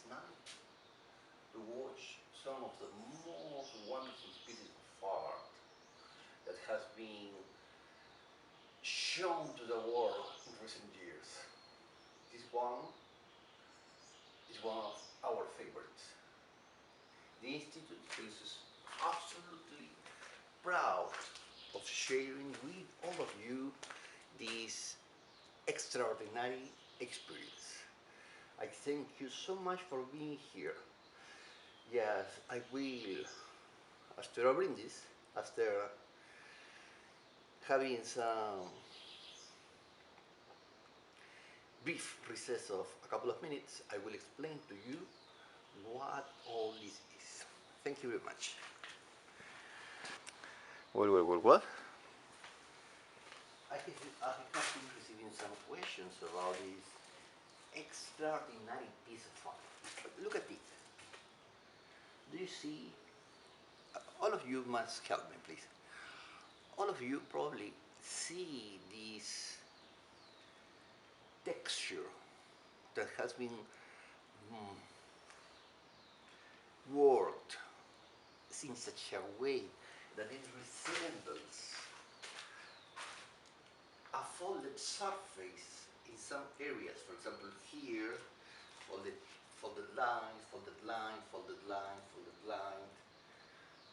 night to watch some of the most wonderful pieces of art that has been shown to the world in recent years. This one is one of our favorites. The Institute feels absolutely proud of sharing with all of you this extraordinary experience. I thank you so much for being here. Yes, I will, after opening this, after having some brief recess of a couple of minutes, I will explain to you what all this is. Thank you very much. Well. I have been receiving some questions about this extraordinary piece of art. But look at it. Do you see? All of you must help me, please. All of you probably see this texture that has been worked in such a way that it resembles a folded surface in some areas. For example, here, folded line, folded line, folded line, folded line.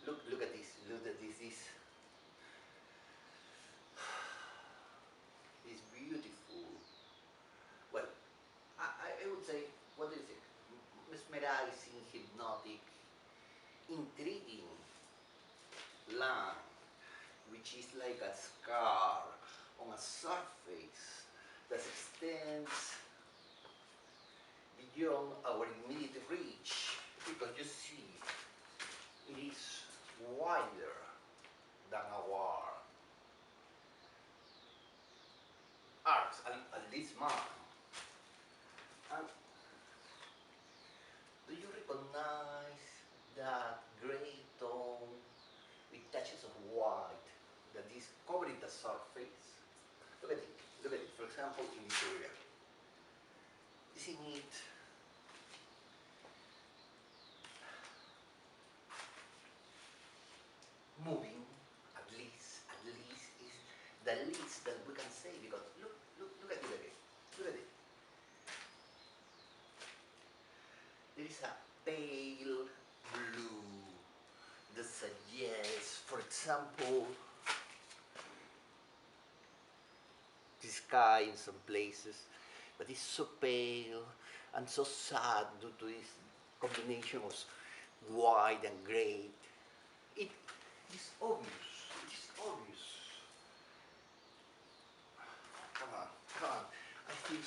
Look at this. Look at this. This beautiful. Well, I would say, what do you think? Mesmerizing, hypnotic, intriguing line, which is like a scar on a surface that extends beyond our immediate reach, because you see, it is wider than our arcs, at least mine. And do you recognize that gray tone with touches of white that is covering the surface? Look at it. Look at it. For example, in this area. Isn't it moving? At least is the least that we can say, because look at it again. Look at it. There is a pale blue that suggests, for example, the sky in some places, but it's so pale and so sad due to this combination of white and gray. It is obvious. It is obvious. Come on, come on. I feel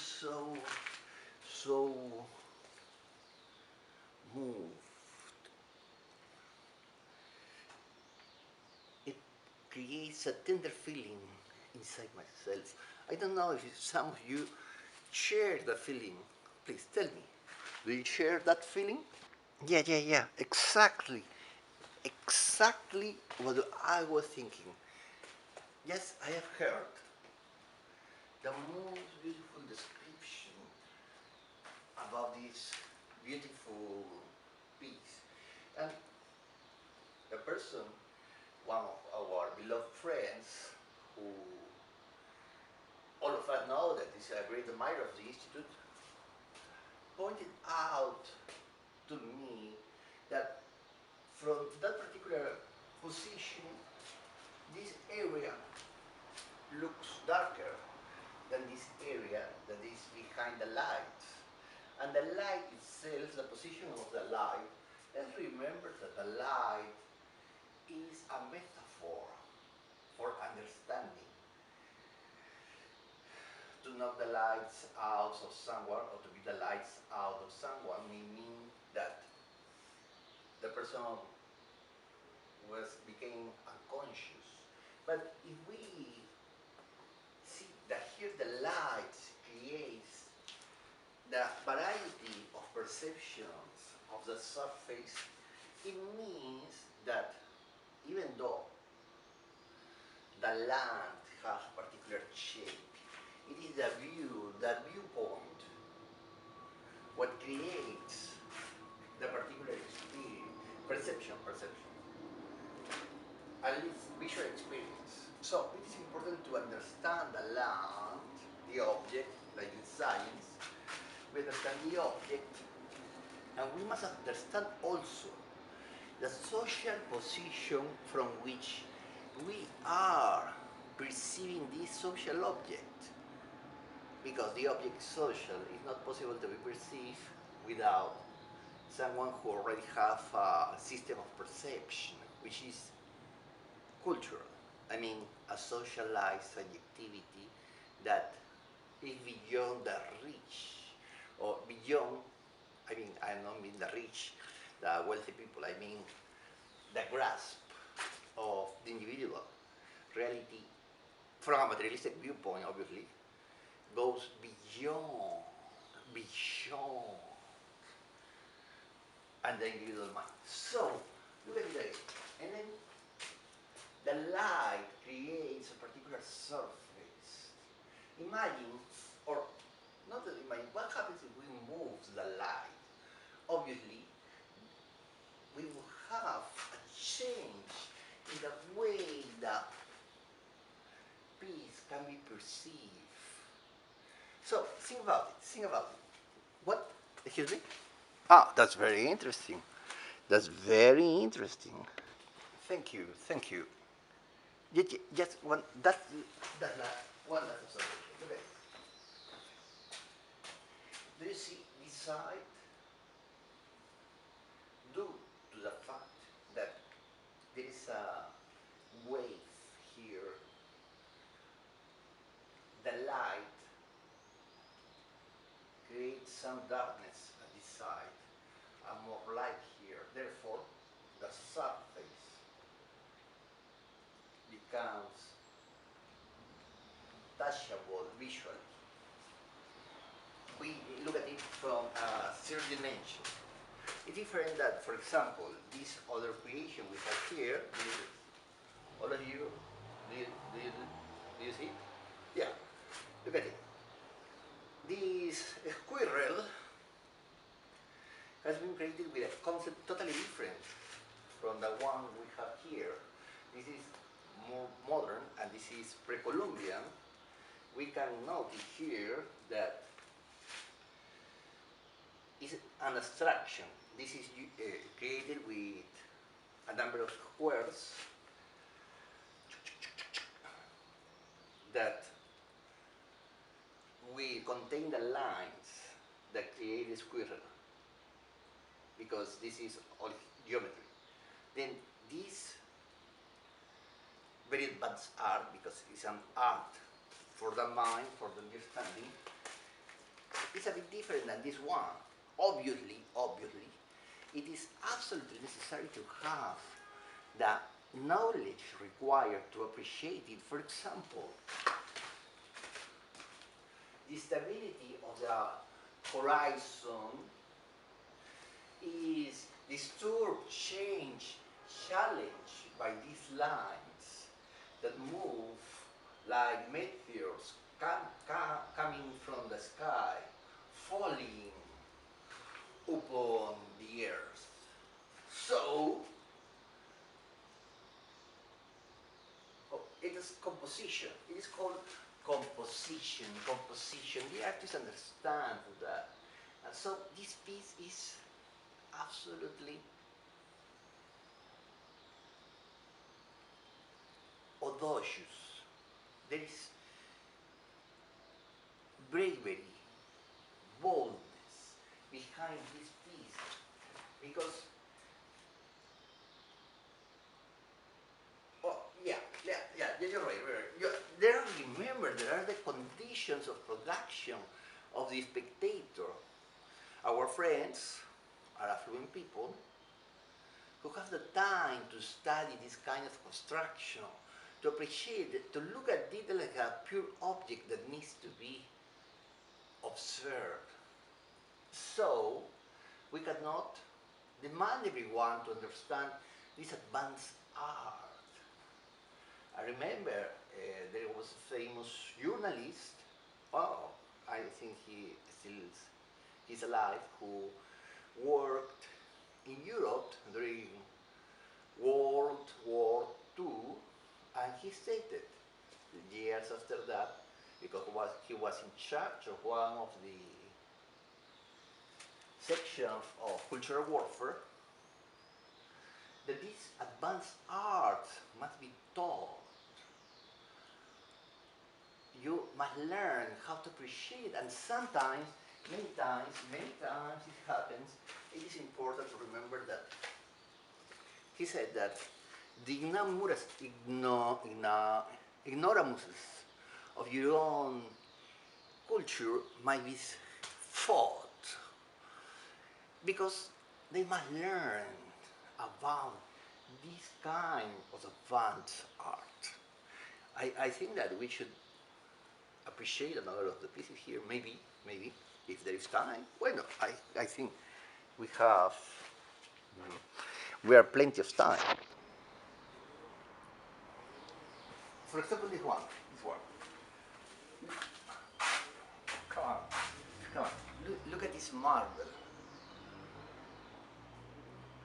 so moved. It creates a tender feeling inside myself. I don't know if some of you share the feeling. Please tell me. Do you share that feeling? Yeah. Exactly what I was thinking. Yes, I have heard the most beautiful description about this beautiful piece. And the person, one of our beloved friends, who all of us know that is a great admirer of the Institute, pointed out to me that from that particular position, this area looks darker than this area that is behind the light. And the light itself, the position of the light, let's remember that the light is a metaphor for understanding. To knock the lights out of someone, or to be the lights out of someone, may mean that the person became unconscious. But if we see that here the light creates the variety of perceptions of the surface, it means that even though the land has a particular shape, it is the viewpoint, what creates at least visual experience. So it is important to understand the land, the object, like in science, we understand the object, and we must understand also the social position from which we are perceiving this social object. Because the object is social, it's not possible to be perceived without someone who already have a system of perception, which is cultural. I mean, a socialized subjectivity that is beyond the reach, or beyond, I don't mean the rich, the wealthy people, I mean the grasp of the individual. Reality, from a materialistic viewpoint, obviously, goes beyond, and the individual mind. So, look at it again. And then the light creates a particular surface. Imagine, or not that imagine, what happens if we move the light? Obviously, we will have a change in the way that peace can be perceived. So, think about it, think about it. What? Excuse me? Ah, that's very interesting. That's very interesting. Thank you, thank you. Just one, that last, one last observation. Look at it. Do you see this side? Due to the fact that there is a wave here, the light creates some darkness at this side and more light here. Therefore, the surface becomes touchable visually. We look at it from a third dimension. It's different that, for example, this other creation we have here, all of you, do you see it? Yeah, look at it. This squirrel has been created with a concept totally different from the one we have here. This is more modern and this is pre-Columbian. We can notice here that it's an abstraction. This is created with a number of squares that will contain the lines that create the squirrel, because this is all geometry. Then this very advanced art, because it's an art for the mind, for the understanding, it's a bit different than this one. Obviously, it is absolutely necessary to have the knowledge required to appreciate it. For example, the stability of the horizon is disturbed, changed, challenged by these lines that move like meteors coming from the sky, falling upon the earth. So, it is composition. It is called composition. The artist understands that. And so this piece is absolutely audacious. There is bravery, boldness behind this piece, because you're right. Remember, there are the conditions of production of the spectator. Our friends are affluent people who have the time to study this kind of construction, to appreciate it, to look at it like a pure object that needs to be observed. So, we cannot demand everyone to understand this advanced art. I remember there was a famous journalist, oh, I think he's alive, who worked in Europe during World War II, and he stated years after that, because he was in charge of one of the sections of cultural warfare, that this advanced art must be taught. You must learn how to appreciate, and sometimes, many times it happens. It is important to remember that he said that the ignoramuses of your own culture might be fought because they must learn about this kind of advanced art. I think that we should appreciate another of the pieces here, maybe, if there is time. Well, I think we have, we have plenty of time. For example, this one. Come on, come on. Look at this marble.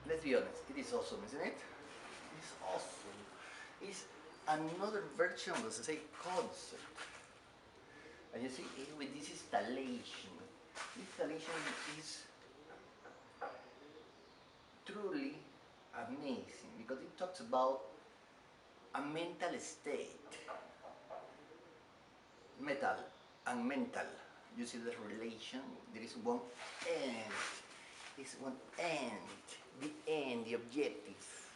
Let's be honest, it is awesome, isn't it? It's awesome. It's another version of the same concept. And you see, with this installation is truly amazing because it talks about a mental state, metal and mental. You see the relation. There is one end. The end, the objective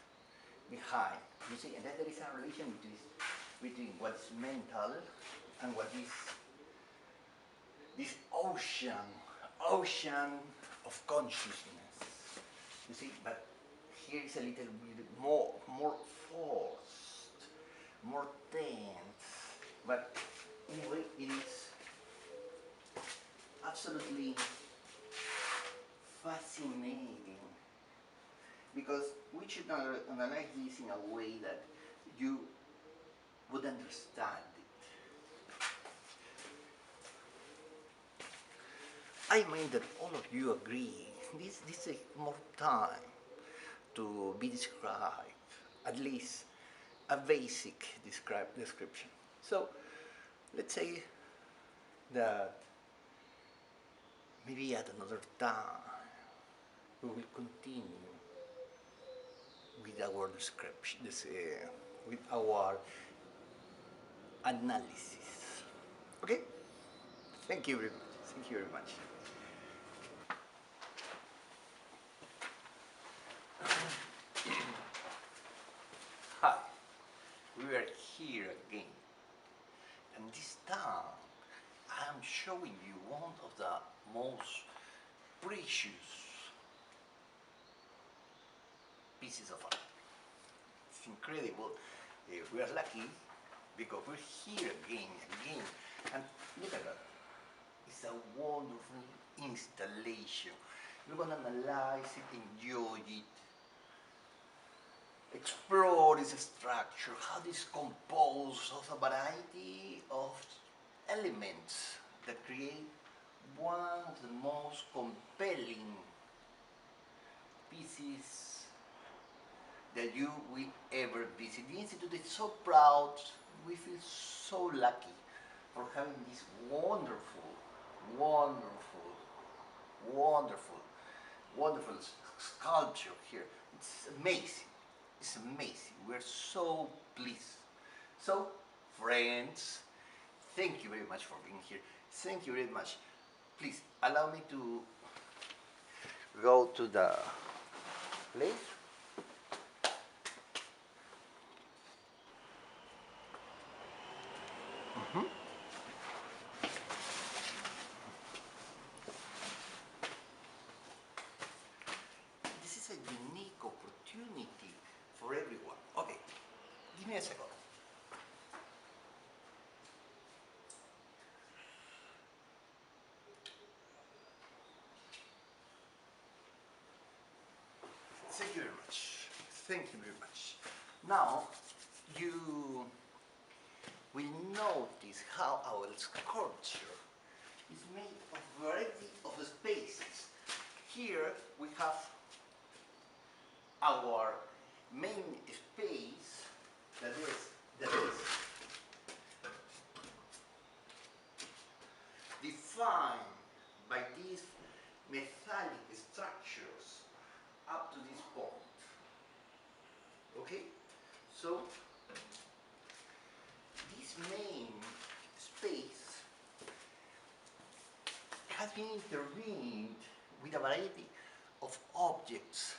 behind. You see, and then there is a relation between what is mental and what is this ocean of consciousness. You see, but here is a little bit more forced, more tense, but anyway, it is absolutely fascinating because we should analyze this in a way that you would understand it. I mean that all of you agree this takes more time to be described, at least a basic description. So let's say that maybe at another time we will continue with our description, with our analysis. Okay? Thank you very much. Thank you very much. Hi, we are here again, and this time I am showing you one of the most precious pieces of art. It's incredible. We are lucky because we're here again, and look at that. It's a wonderful installation. We're going to analyze it, enjoy it, explore its structure, how it is composed of a variety of elements that create one of the most compelling pieces that you will ever visit. The Institute is so proud. We feel so lucky for having this wonderful sculpture here. It's amazing. It's amazing. We're so pleased. So, friends, thank you very much for being here. Thank you very much. Please allow me to go to the place. This is a unique opportunity for everyone. Okay, give me a second. Thank you very much. Thank you very much. Now, you will notice how our sculpture is made of a variety of spaces. Here we have our main space, metallic structures up to this point. Okay? So this main space has been intervened with a variety of objects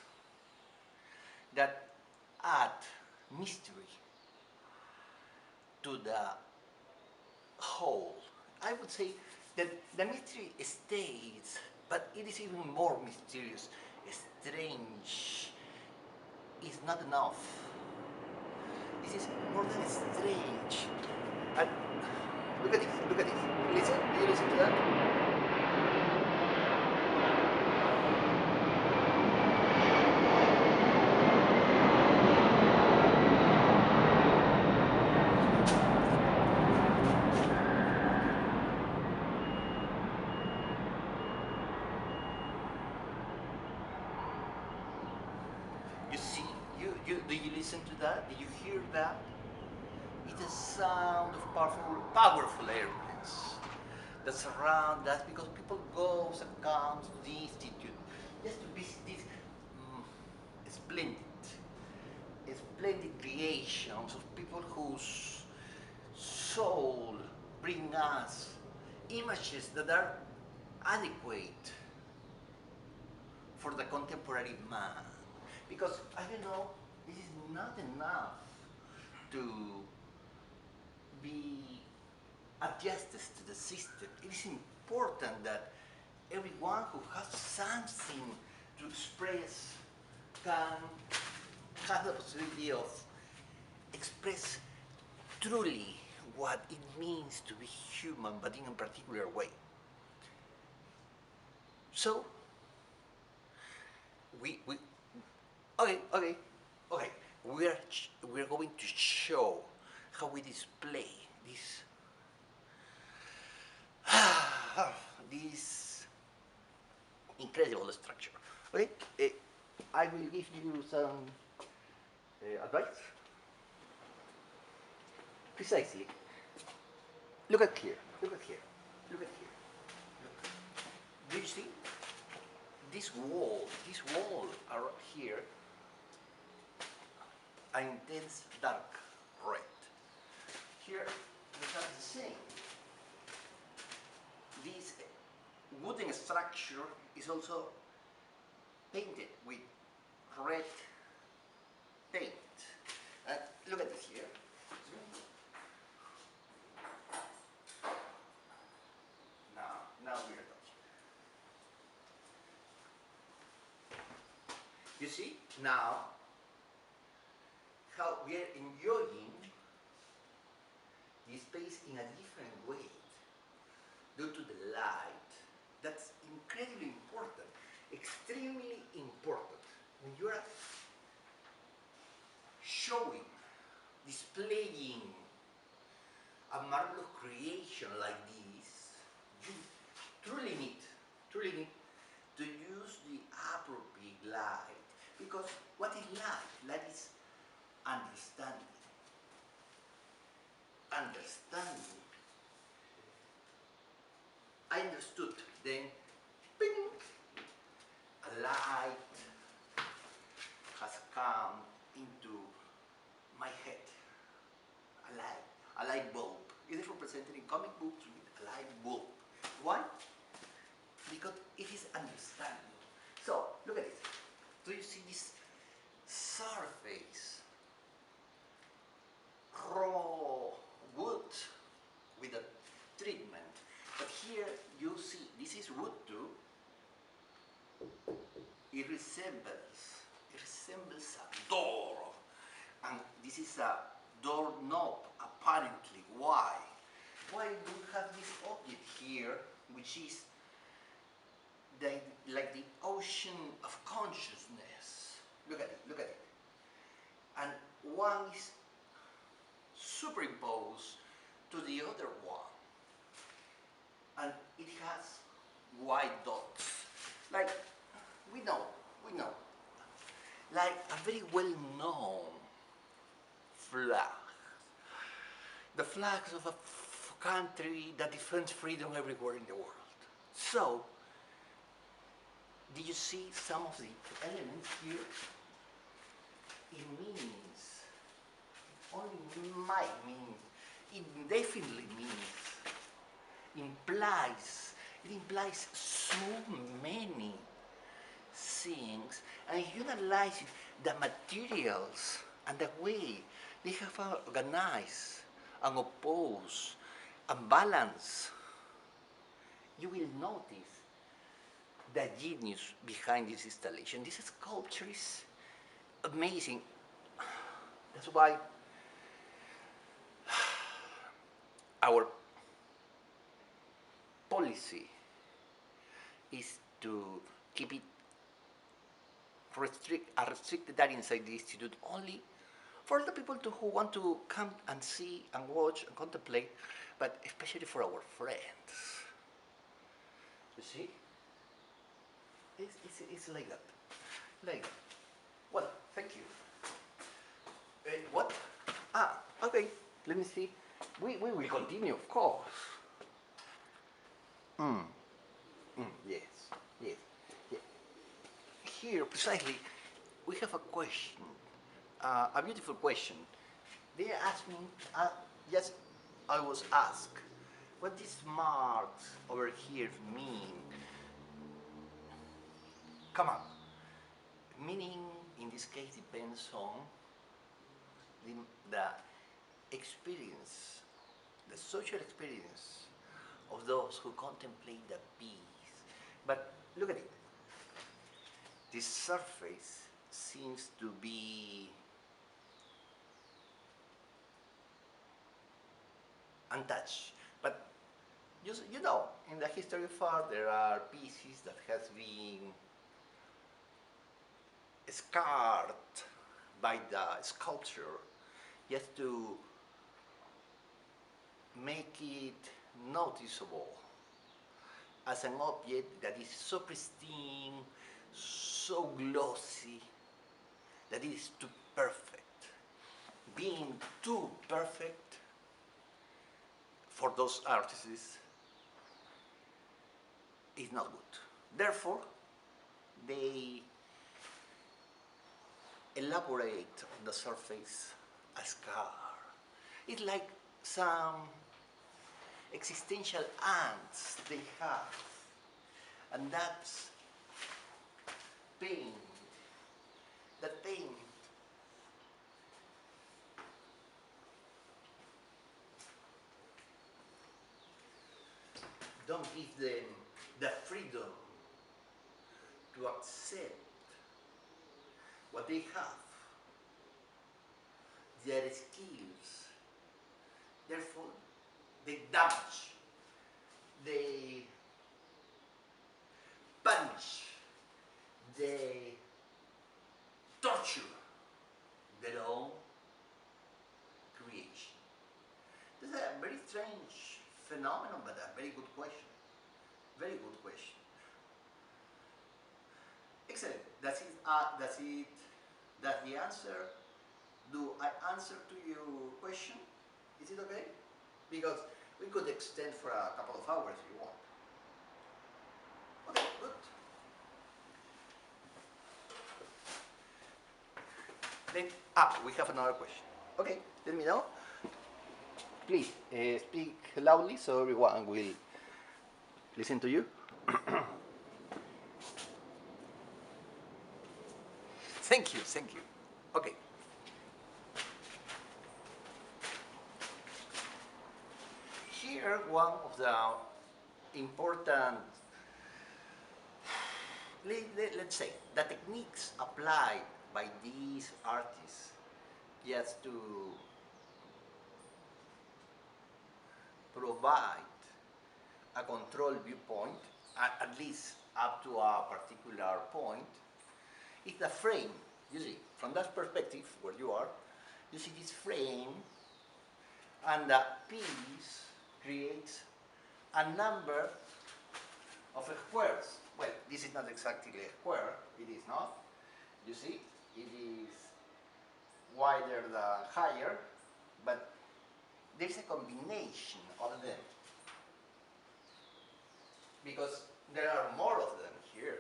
that add mystery to the whole. I would say that the mystery stays, but it is even more mysterious. Strange is not enough. This is more than strange. And look at this, look at this. Listen, do you listen to that? You see, do you listen to that? Do you hear that? It's the sound of powerful airplanes that surround us because people go and come to the institute just to visit these splendid creations of people whose soul bring us images that are adequate for the contemporary man. Because, I don't know, this is not enough to be adjusted to the system. It is important that everyone who has something to express can have the possibility of express truly what it means to be human, but in a particular way. So, okay. We're going to show how we display this this incredible structure. Okay, I will give you some advice. Precisely. Look at here. Look at here. Look at here. Look. Do you see this wall? This wall are here. An intense dark red. Here we have the same. This wooden structure is also painted with red paint. Look at this here. Now we are touching. You see now how we are enjoying this space in a different way due to the light. That's incredibly important, extremely important. When you are showing, displaying a marvelous creation like this, you truly need to use the appropriate light. Because what is light? Light is understanding. Understanding. I understood. Then, ping, a light has come into my head. A light bulb. It is represented in comic books with a light bulb. Why? Because it is understanding. So, look at this. Do you see this surface? Raw wood with a treatment. But here you see, this is wood too. It resembles a door. And this is a doorknob, apparently. Why? Why do we have this object here, which is like the ocean of consciousness? Look at it, look at it. And one is superimposed to the other one. And it has white dots. Like, we know. Like a very well-known flag. The flags of a country that defends freedom everywhere in the world. So, did you see some of the elements here? It means, only might mean, it definitely means, it implies so many things. And if you analyze the materials and the way they have organized and opposed and balanced, you will notice the genius behind this installation. This sculpture is amazing. That's why our policy is to keep it restricted that inside the institute only for the people who want to come and see and watch and contemplate, but especially for our friends. You see? It's like that. Like that. Well, thank you. What? Ah, okay. Let me see. We will continue, of course. Yes, yes, yes. Here, precisely, we have a question, a beautiful question. They asked me, yes, I was asked, what these marks over here mean? Come on. Meaning, in this case, depends on the experience, the social experience of those who contemplate the piece. But look at it. This surface seems to be untouched. But you know, in the history of art, there are pieces that has been scarred by the sculpture just to make it noticeable as an object that is so pristine, so glossy, that it is too perfect. Being too perfect for those artists is not good. Therefore, they elaborate on the surface a scar. It's like some existential ants they have, and that's pain. That pain don't give them the freedom to accept what they have, their skills. Therefore, they damage, they punish, they torture their own creation. This is a very strange phenomenon, but a very good question. Very good question. Excellent. That's it. That's it. That's the answer. Do I answer to your question? Is it okay? Because we could extend for a couple of hours if you want. Okay, good. Then, we have another question. Okay, let me know. Please speak loudly so everyone will listen to you. Thank you, thank you. Okay. Here, one of the important, let's say, the techniques applied by these artists just to provide a controlled viewpoint, at least up to a particular point, is the frame. You see, from that perspective, where you are, you see this frame, and the piece creates a number of squares. Well, this is not exactly a square, it is not. You see, it is wider than higher, but there's a combination of them, because there are more of them here.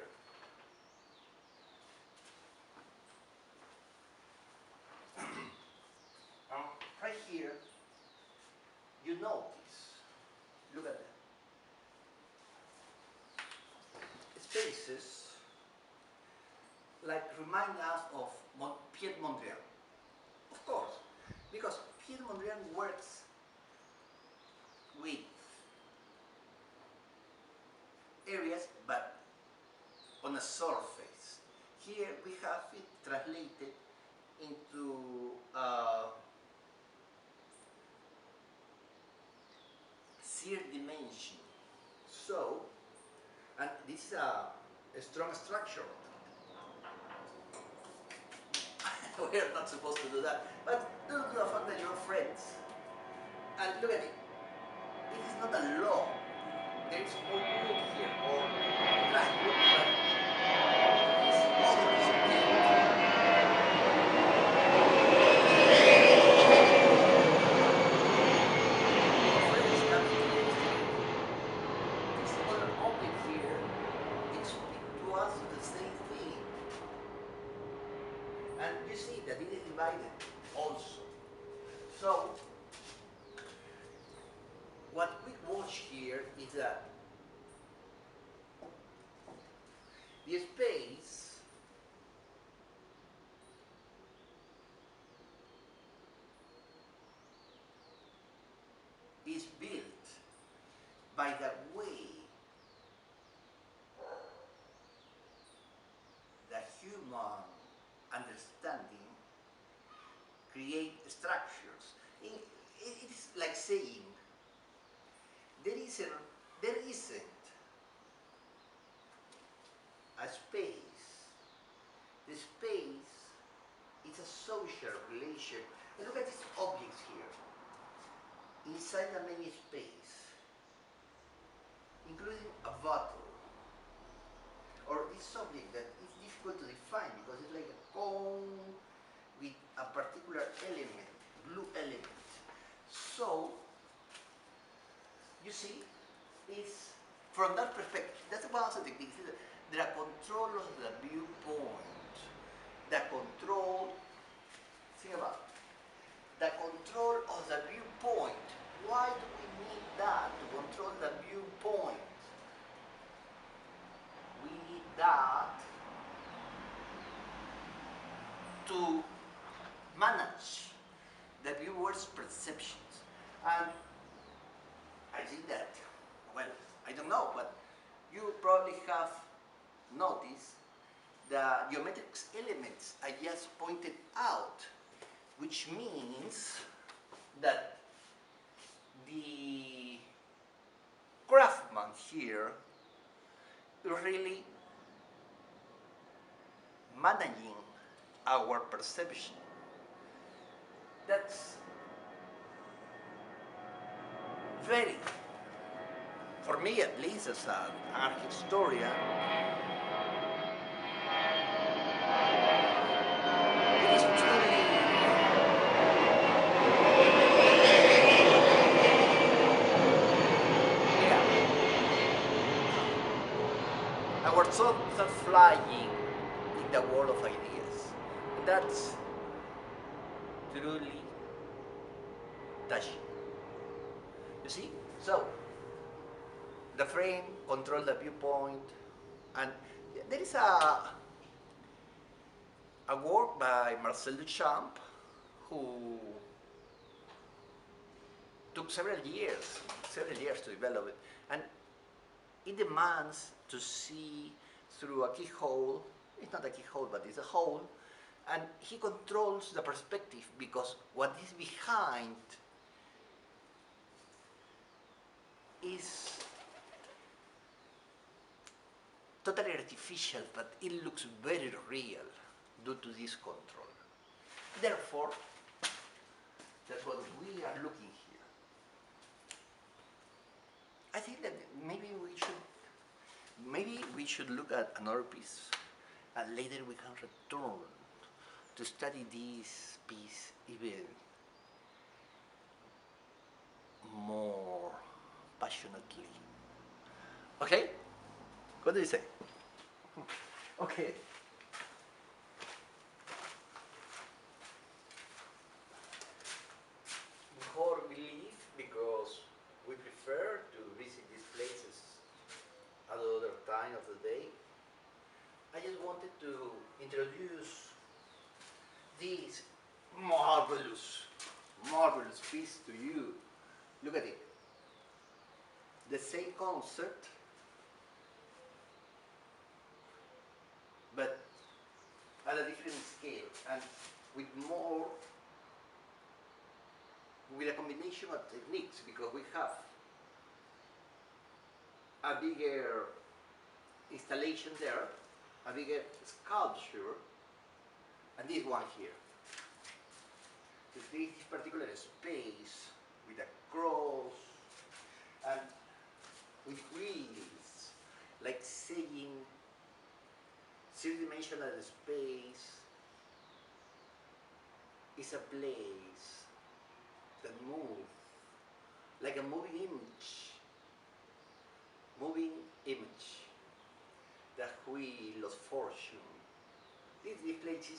places like remind us of Pied-Mondrian. Of course, because Pied-Mondrian works with areas but on a surface. Here we have it translated into shear dimension. So, and this is a strong structure. We are not supposed to do that, but due to the fact that you're friends, and look at it, it is not a law. There is no wood here, or dry wood, but this other is friends coming to this other object here, it speaks to us the same thing. And you see that it is divided also. So, what we watch here is that the space is built by the way the human understanding create structures. It is like saying there isn't a space. The space is a social relation. And look at these objects here. Inside the main space, including a bottle, or this object that is difficult to define because it's like a cone with a particular element, blue element. So, you see, it's from that perspective, that's one of the techniques, the control of the viewpoint, the control, think about it, the control of the viewpoint. Why do we need that to control the viewpoint? We need that to manage the viewer's perceptions. And I think that, well, I don't know, but you probably have noticed the geometric elements I just pointed out, which means that the craftsman here really managing our perception. That's very, for me at least as an art historian, it is truly our thoughts are flying in the world of ideas. And that's truly touching. You see? So, the frame controls the viewpoint, and there is a work by Marcel Duchamp who took several years to develop it, and it demands to see through a keyhole. It's not a keyhole, but it's a hole, and he controls the perspective because what is behind is totally artificial, but it looks very real due to this control. Therefore, that's what we are looking here. I think that maybe we should look at another piece, and later we can return to study this piece even more passionately. Okay? What do you say? Okay. Before we leave, because we prefer to visit these places at other time of the day, wanted to introduce this marvelous, marvelous piece to you. Look at it. The same concept, but at a different scale and with more, with a combination of techniques, because we have a bigger installation there, a bigger sculpture, and this one here. This particular space with a cross and with wheels, like saying three-dimensional space is a place that moves like a moving image, the wheel of fortune. This place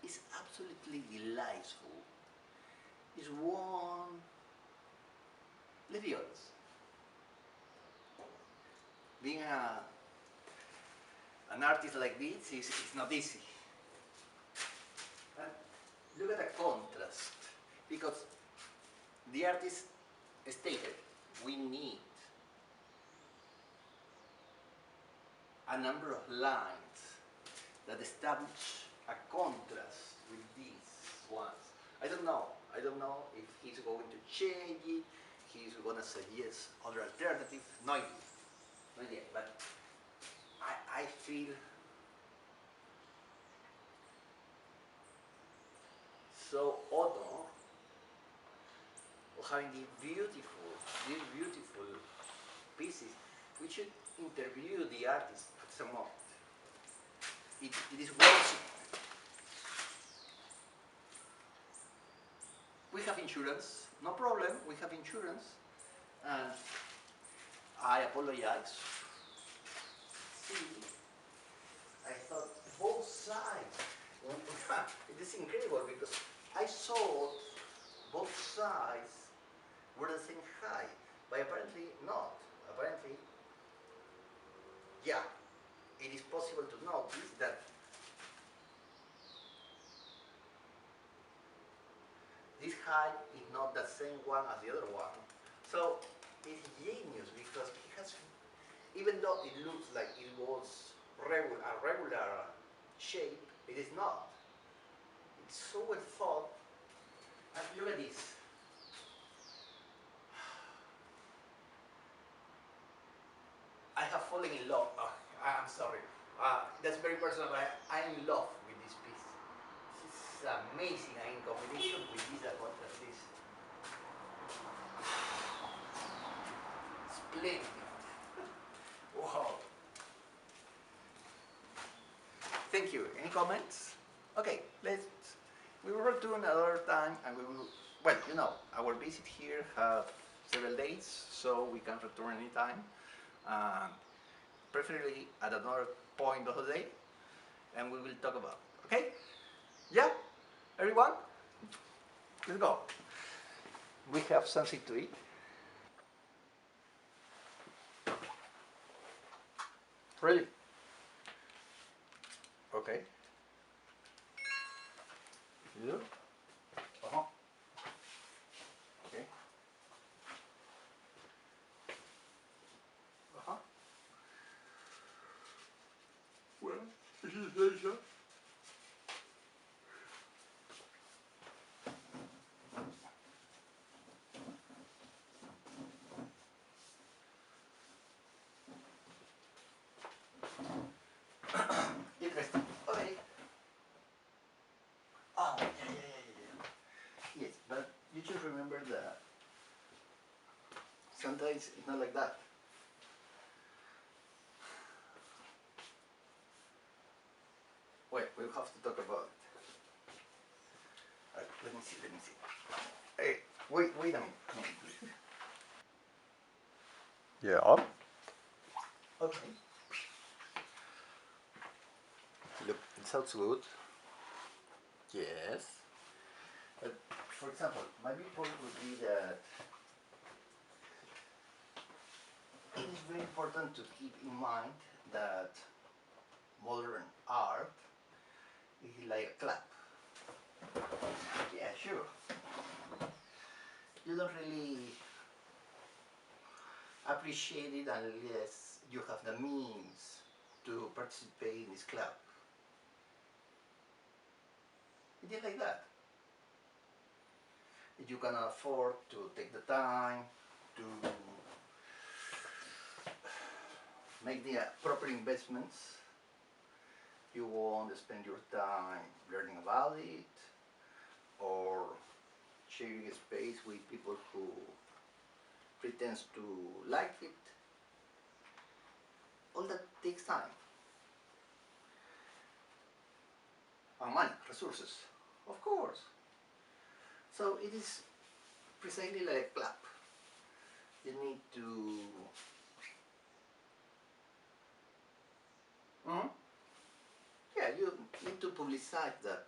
is absolutely delightful. It's one, let's be honest, being an artist like this is not easy. And look at the contrast, because the artist stated we need a number of lines that establish a contrast with these ones. I don't know if he's going to change it, he's going to suggest other alternatives, no idea, but I feel so honored of having these beautiful pieces. We should interview the artist at some moment. It is worth it. We have insurance, no problem, we have insurance, and I apologize. See, I thought both sides, it is incredible because I saw both sides were the same height, but apparently not. Apparently, yeah, it is possible to notice that this height is not the same one as the other one. So it's genius because it has, even though it looks like it was a regular shape, it is not. It's so well thought. And look at this. I have fallen in love. I'm sorry. That's very personal, but I am in love with this piece. It's amazing, and in combination with this, I contrast this. Splendid. Wow. Thank you. Any comments? Okay, we will return another time and we will, well, you know, our visit here have several days, so we can return anytime, preferably at another point of the day, and we will talk about it. Okay? Yeah? Everyone? Let's go. We have something to eat. Really? Okay. You do? Uh-huh. Okay. Uh-huh. Well, if you say so. Interesting. Okay. Oh, yeah. Yes, but you should remember that sometimes it's not like that. Wait, we'll have to talk about it. Let me see. Hey, wait a minute. Yeah. Okay. Look, it sounds good. Yes. For example, my viewpoint would be that it is very important to keep in mind that modern art is like a clap. Yeah, sure. You don't really appreciate it unless you have the means to participate in this club. It is like that. If you can afford to take the time to make the proper investments, you won't spend your time learning about it or sharing a space with people who pretends to like it. All that takes time and money, resources, of course. So it is precisely like a clap. You need to yeah, you need to publicize that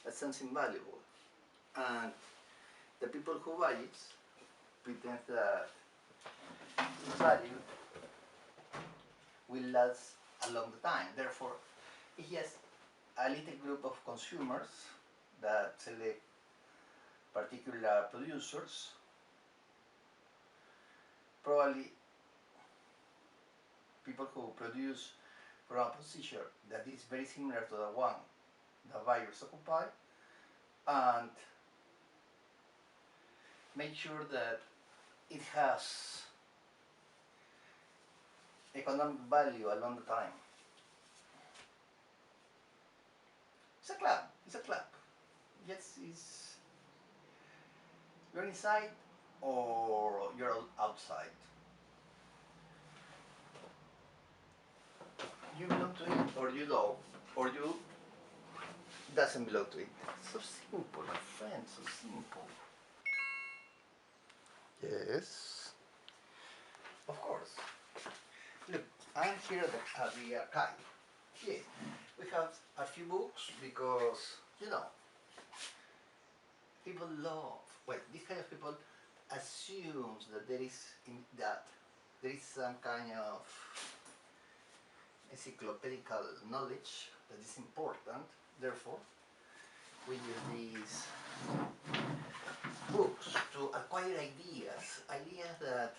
as something valuable. And the people who buy it pretend that its value will last a long time. Therefore, it's just a little group of consumers that select particular producers, probably people who produce from a position that is very similar to the one the buyers occupy, and make sure that it has economic value along the time. It's a club. It's a club. Yes, it's you're inside or you're outside. You belong to it or you don't, or you doesn't belong to it. So simple, my friend. So simple. Yes. Of course. Look, I'm here at the archive. Yes, we have a few books because, you know, people love, well, this kind of people assumes that there is some kind of encyclopedical knowledge that is important. Therefore, we use these books to acquire ideas that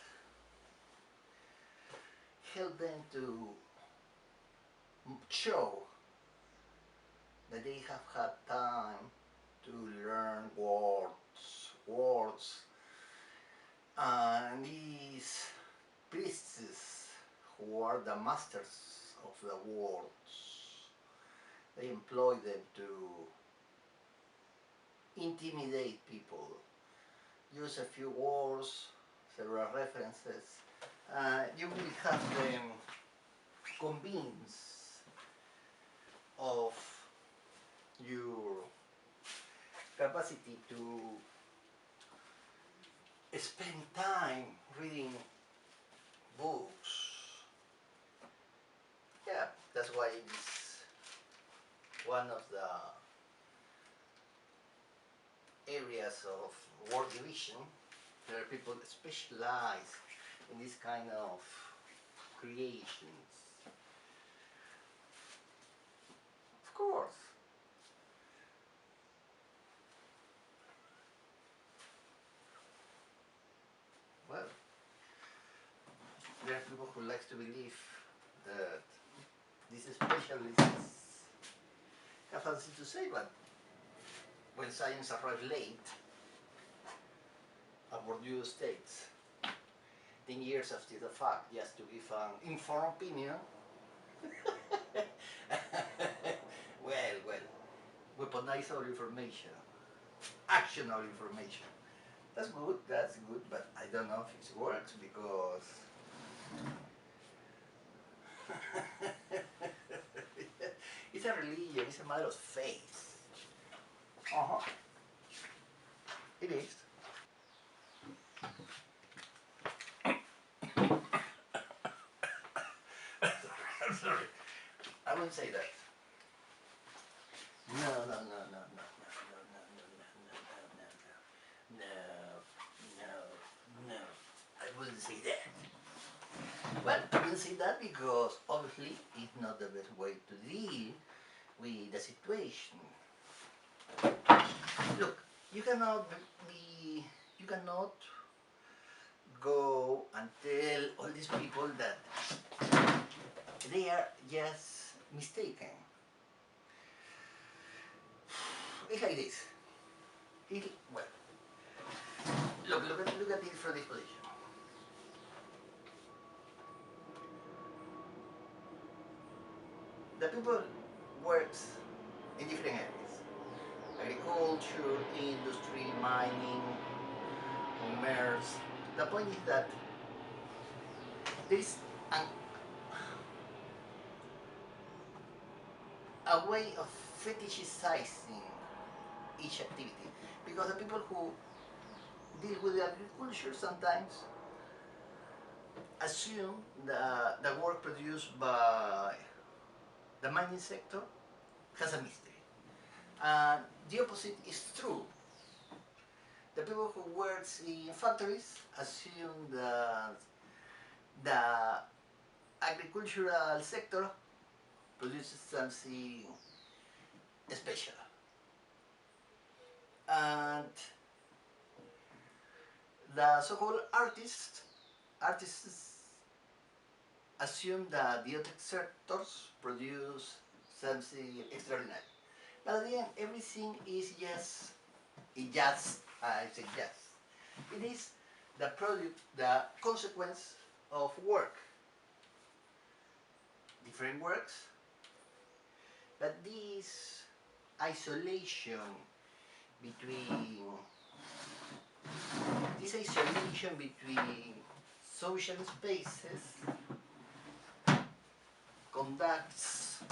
help them to show that they have had time to learn words, and these priests who are the masters of the words, they employ them to intimidate people, use a few words, several references, you will have them convinced of your capacity to spend time reading books. Yeah, that's why it's one of the areas of world division where people specialize in this kind of creations. Of course. Well, there are people who like to believe that these specialists have something to say, but when science arrives late, as Bourdieu states, 10 years after the fact, just to give an informed opinion, well, weaponize our information, actionable information. That's good, but I don't know if it works because it's a religion, it's a matter of faith. It is. I'm sorry. I wouldn't say that. No. I wouldn't say that. Well, I that because obviously it's not the best way to deal with the situation. Look, you cannot you cannot go and tell all these people that they are just mistaken. It's like this. Well, look at it from this position. The people works in different areas. Agriculture, industry, mining, commerce. The point is that there is a way of fetishizing each activity, because the people who deal with the agriculture sometimes assume the work produced by the mining sector has a mystery. And the opposite is true. The people who work in factories assume that the agricultural sector produces something special. And the so-called artists assume that the other sectors produce something extraordinary. But at the end, everything is just, I say just. It is the product, the consequence of work. Different works, but this isolation between social spaces conducts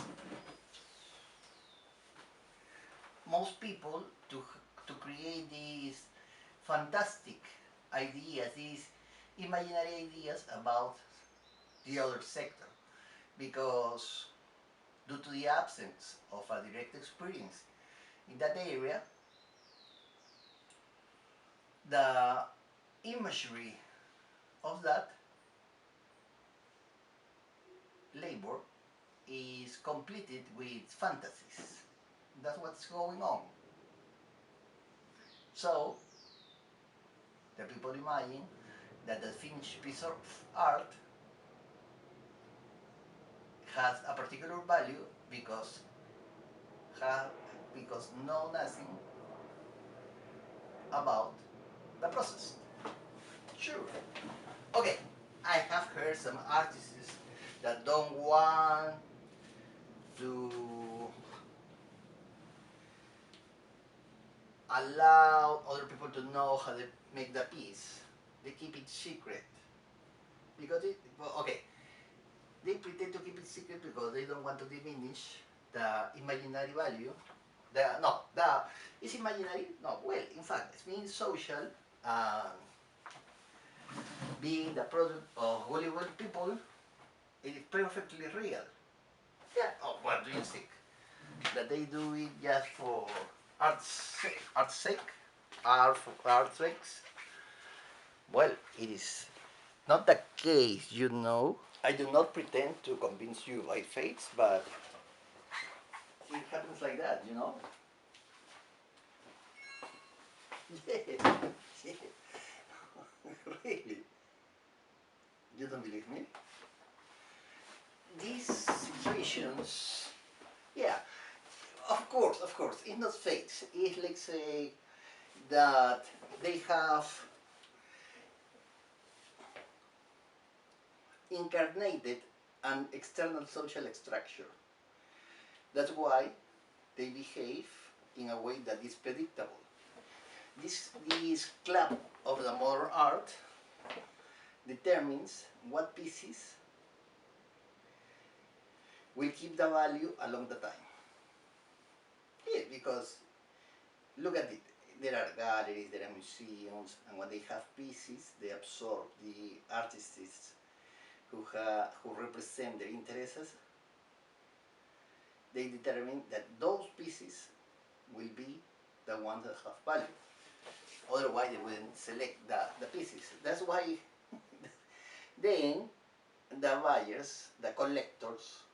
most people to create these fantastic ideas, these imaginary ideas about the other sector, because due to the absence of a direct experience in that area, the imagery of that labor is completed with fantasies. That's what's going on. So the people imagine that the finished piece of art has a particular value because know nothing about the process. Sure. Okay, I have heard some artists that don't want to allow other people to know how they make the piece. They keep it secret. Because they pretend to keep it secret because they don't want to diminish the imaginary value. It's imaginary? No, well, in fact, it's being social, being the product of Hollywood people, it is perfectly real. Yeah, oh, what do you think? That they do it just for art's sake? Art for art's sakes? Well, it is not the case, you know. I do not pretend to convince you by faith, but it happens like that, you know? Yeah, yeah. Really? You don't believe me? These situations, yeah, of course, it's not fate. It's like say that they have incarnated an external social structure. That's why they behave in a way that is predictable. This club of the modern art determines what pieces will keep the value along the time. Yeah, because look at it. There are galleries, there are museums, and when they have pieces, they absorb the artists who represent their interests. They determine that those pieces will be the ones that have value. Otherwise, they wouldn't select the pieces. That's why then the buyers, the collectors,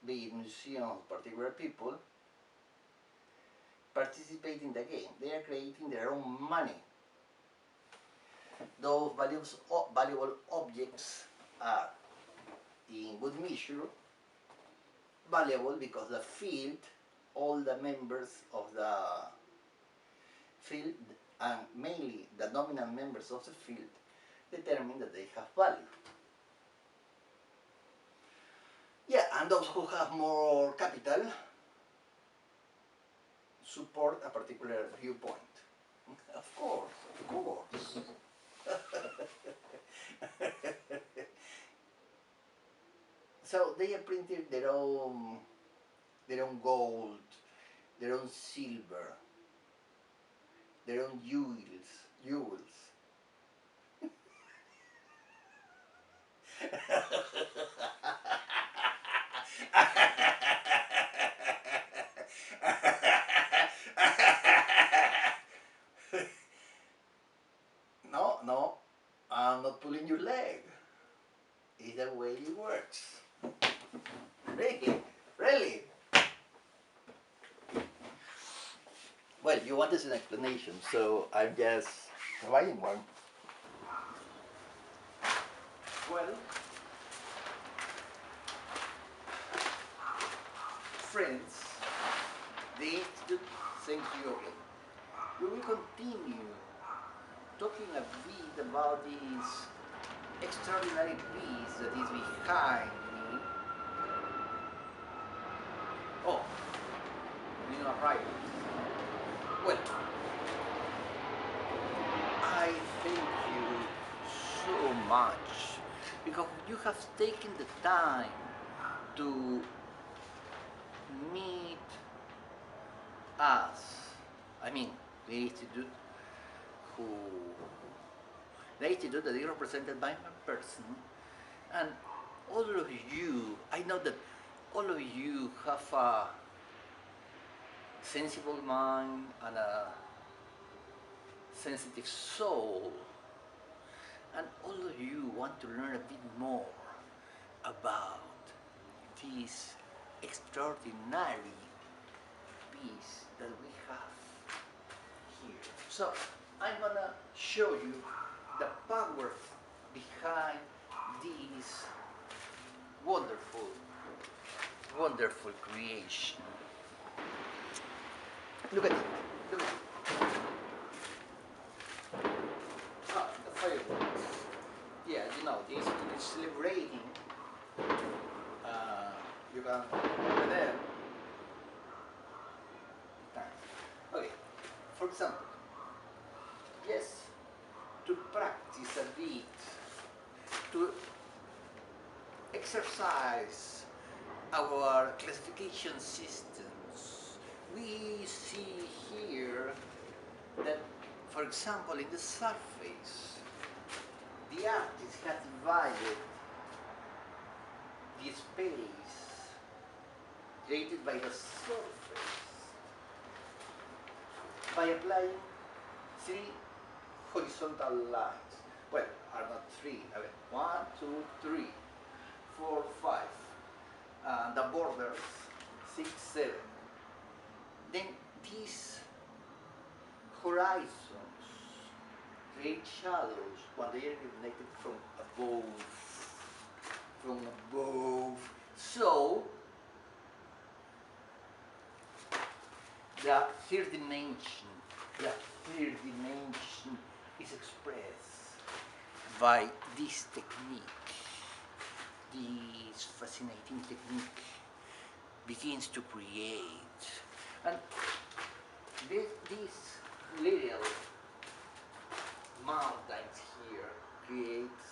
be it museums, particular people, participate in the game. They are creating their own money. Those valuable objects are, in good measure, valuable because the field, all the members of the field, and mainly the dominant members of the field, determine that they have value. Yeah, and those who have more capital support a particular viewpoint. Of course, of course. So they have printed their own gold, their own silver, their own jewels. No, no, I'm not pulling your leg. It's the way it works. Really, really. Well, you wanted an explanation, so I'm just providing one. Well, friends, the Institute thanks you again. We will continue talking a bit about this extraordinary piece that is behind me. Oh, new arrival. Well, I thank you so much because you have taken the time to meet us. I mean, the institute that is represented by my person, and all of you. I know that all of you have a sensible mind and a sensitive soul, and all of you want to learn a bit more about this extraordinary piece that we have here. So I'm gonna show you the power behind this wonderful, wonderful creation. Look at it. Look at it. Ah, the fireworks. Yeah, you know, the institute is celebrating. You can over there. Okay, for example, yes, to practice a bit, to exercise our classification systems, we see here that, for example, in the surface, the artist has divided the space created by the surface by applying 3 horizontal lines. Well, are not 3. I mean, 1, 2, 3, 4, 5. The borders 6, 7. Then these horizons create shadows when they are illuminated from above. From above. So the third dimension is expressed by this technique. This fascinating technique begins to create, and this little mountains here creates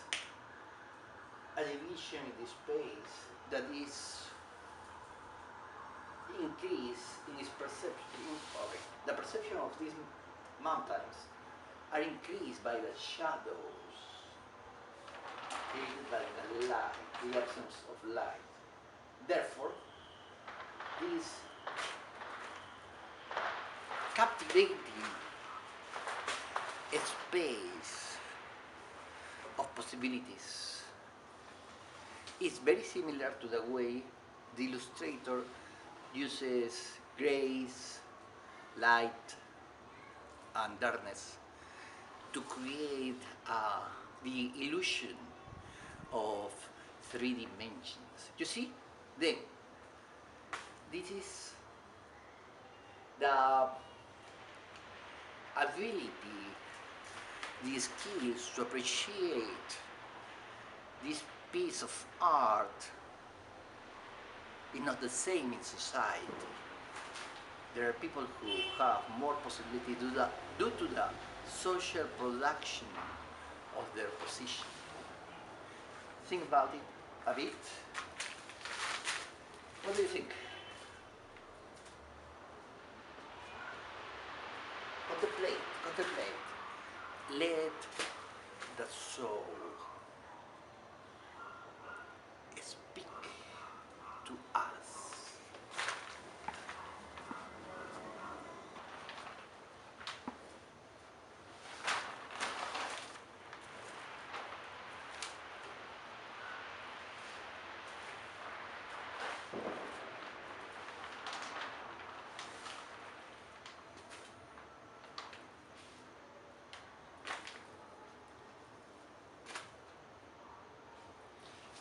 a division in the space that is increased in its perception. The perception of these mountains are increased by the shadows created by the light, the absence of light. Therefore, this captivating space of possibilities It's very similar to the way the illustrator uses grace, light, and darkness to create the illusion of three dimensions. You see? Then, this is the ability, the skills to appreciate this piece of art is not the same in society. There are people who have more possibility due to the social production of their position. Think about it a bit. What do you think? Contemplate. Let the soul speak to us.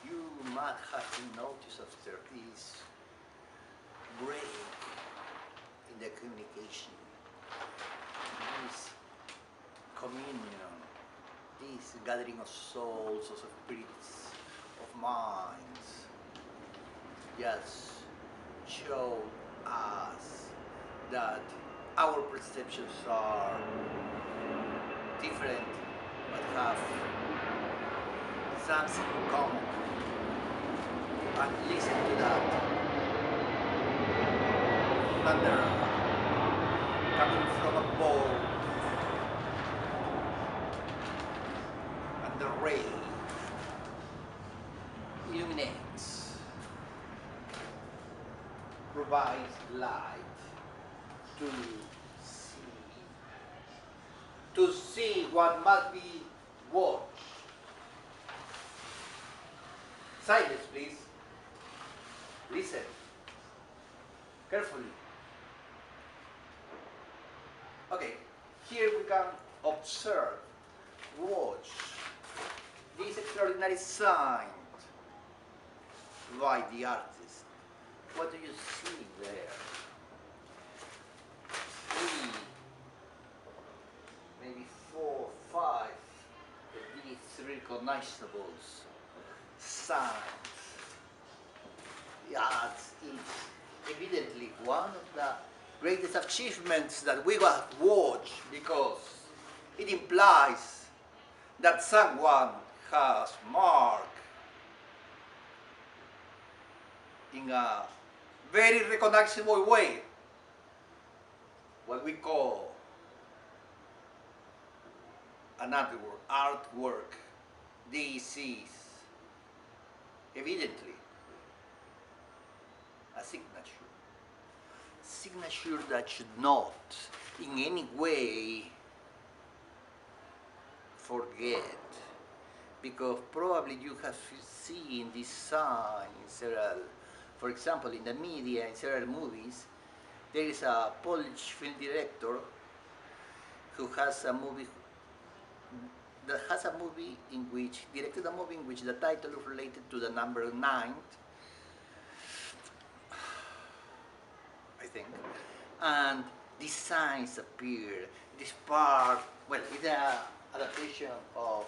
You might have noticed after this break in the communication, this communion, this gathering of souls, of spirits, of minds, just show us that our perceptions are different but have something in common. And listen to that thunder coming from above, and the ray illuminates, provides light to see what must be watched. Silence, please. Listen carefully. Okay, here we can observe, watch this extraordinary sign by the artist. What do you see there? Three, maybe 4, 5 of these recognizable signs. Yes, it's evidently one of the greatest achievements that we have watched, because it implies that someone has marked in a very recognizable way what we call an artwork. This is evidently a signature that should not in any way forget, because probably you have seen this sign in several, for example, in the media, in several movies. There is a Polish film director who has a movie directed a movie in which the title is related to the number 9, I think, and these signs appear. This part, well, it's an adaptation of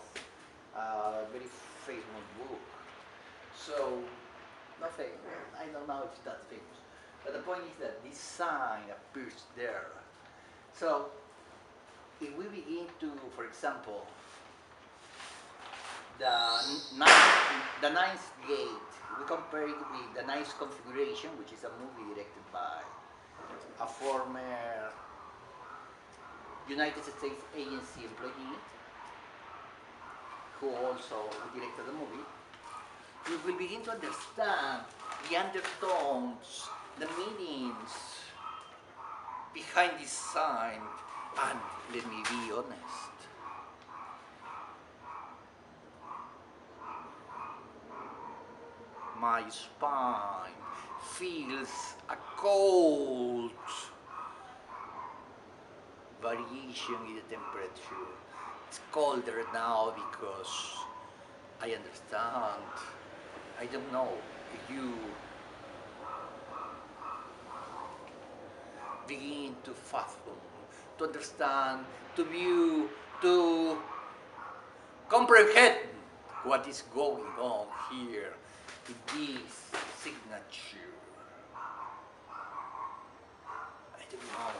a very famous book. So, not famous, I don't know if that's famous, but the point is that this sign appears there. So, if we begin to, for example, the ninth gate, we compare it with the ninth configuration, which is a movie directed by a former United States agency employee who also directed the movie. We will begin to understand the undertones, the meanings behind this sign. And let me be honest, my spine feels a cold variation in the temperature. It's colder now because I understand. I don't know if you begin to fathom, to understand, to view, to comprehend what is going on here in this signature. I don't know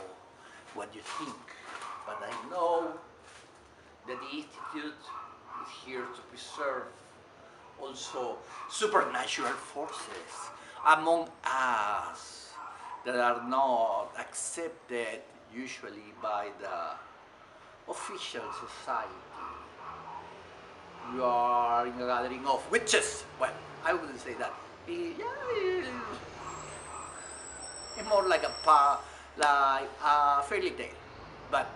what you think, but I know that the Institute is here to preserve also supernatural forces among us that are not accepted usually by the official society. You are in a gathering of witches. Well, I wouldn't say that. It's more like a fairy tale. But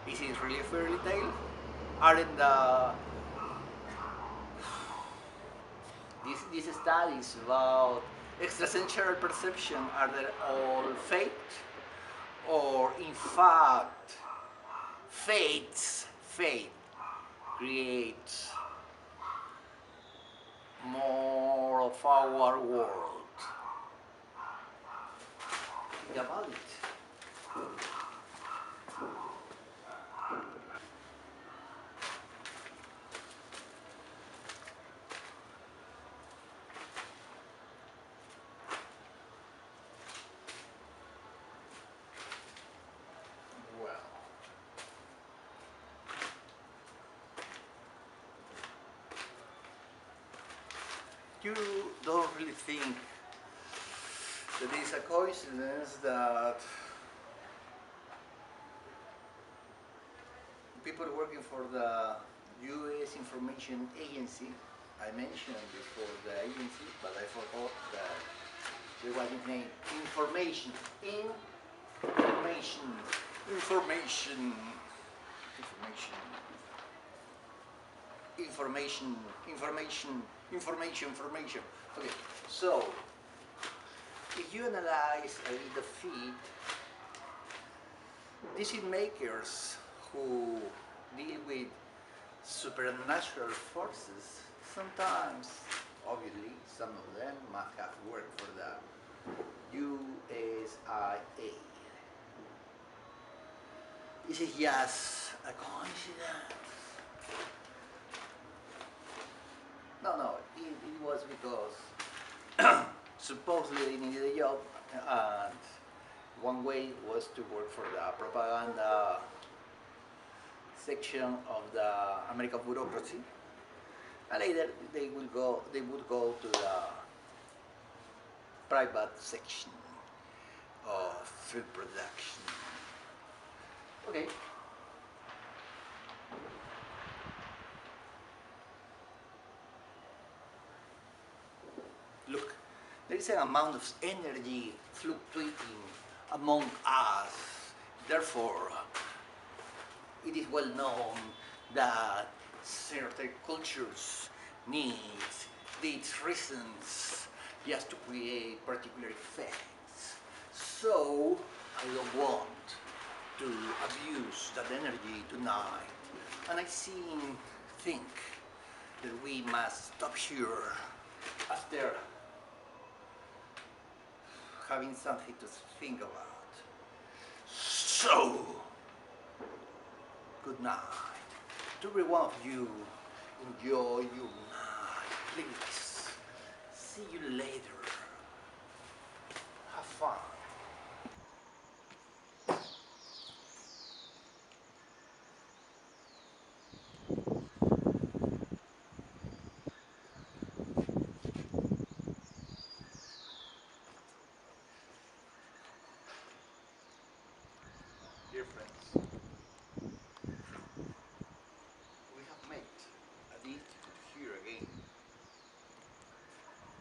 is it really a fairy tale? Aren't these studies about extrasensory perception, are they all fake? Or in fact, faith creates more of our world? Think about it. Well, you don't really think that it's a coincidence that people working for the U.S. Information Agency, I mentioned before the agency, but I forgot that the what is named information, information, information, information, information, information, information. Okay, so if you analyze a little feed, decision makers who deal with supernatural forces, sometimes, obviously, some of them must have worked for the USIA. Is it just a coincidence? No, it was because supposedly they needed a job, and one way was to work for the propaganda section of the American bureaucracy, and later they would go to the private section of film production. Okay. Look, there is an amount of energy fluctuating among us. Therefore, it is well known that certain cultures need these reasons just to create particular effects. So, I don't want to abuse that energy tonight. And I think that we must stop here after having something to think about. So, good night. To every one of you, enjoy your night, please. See you later. Have fun. Dear friends, we have met at the Institute here again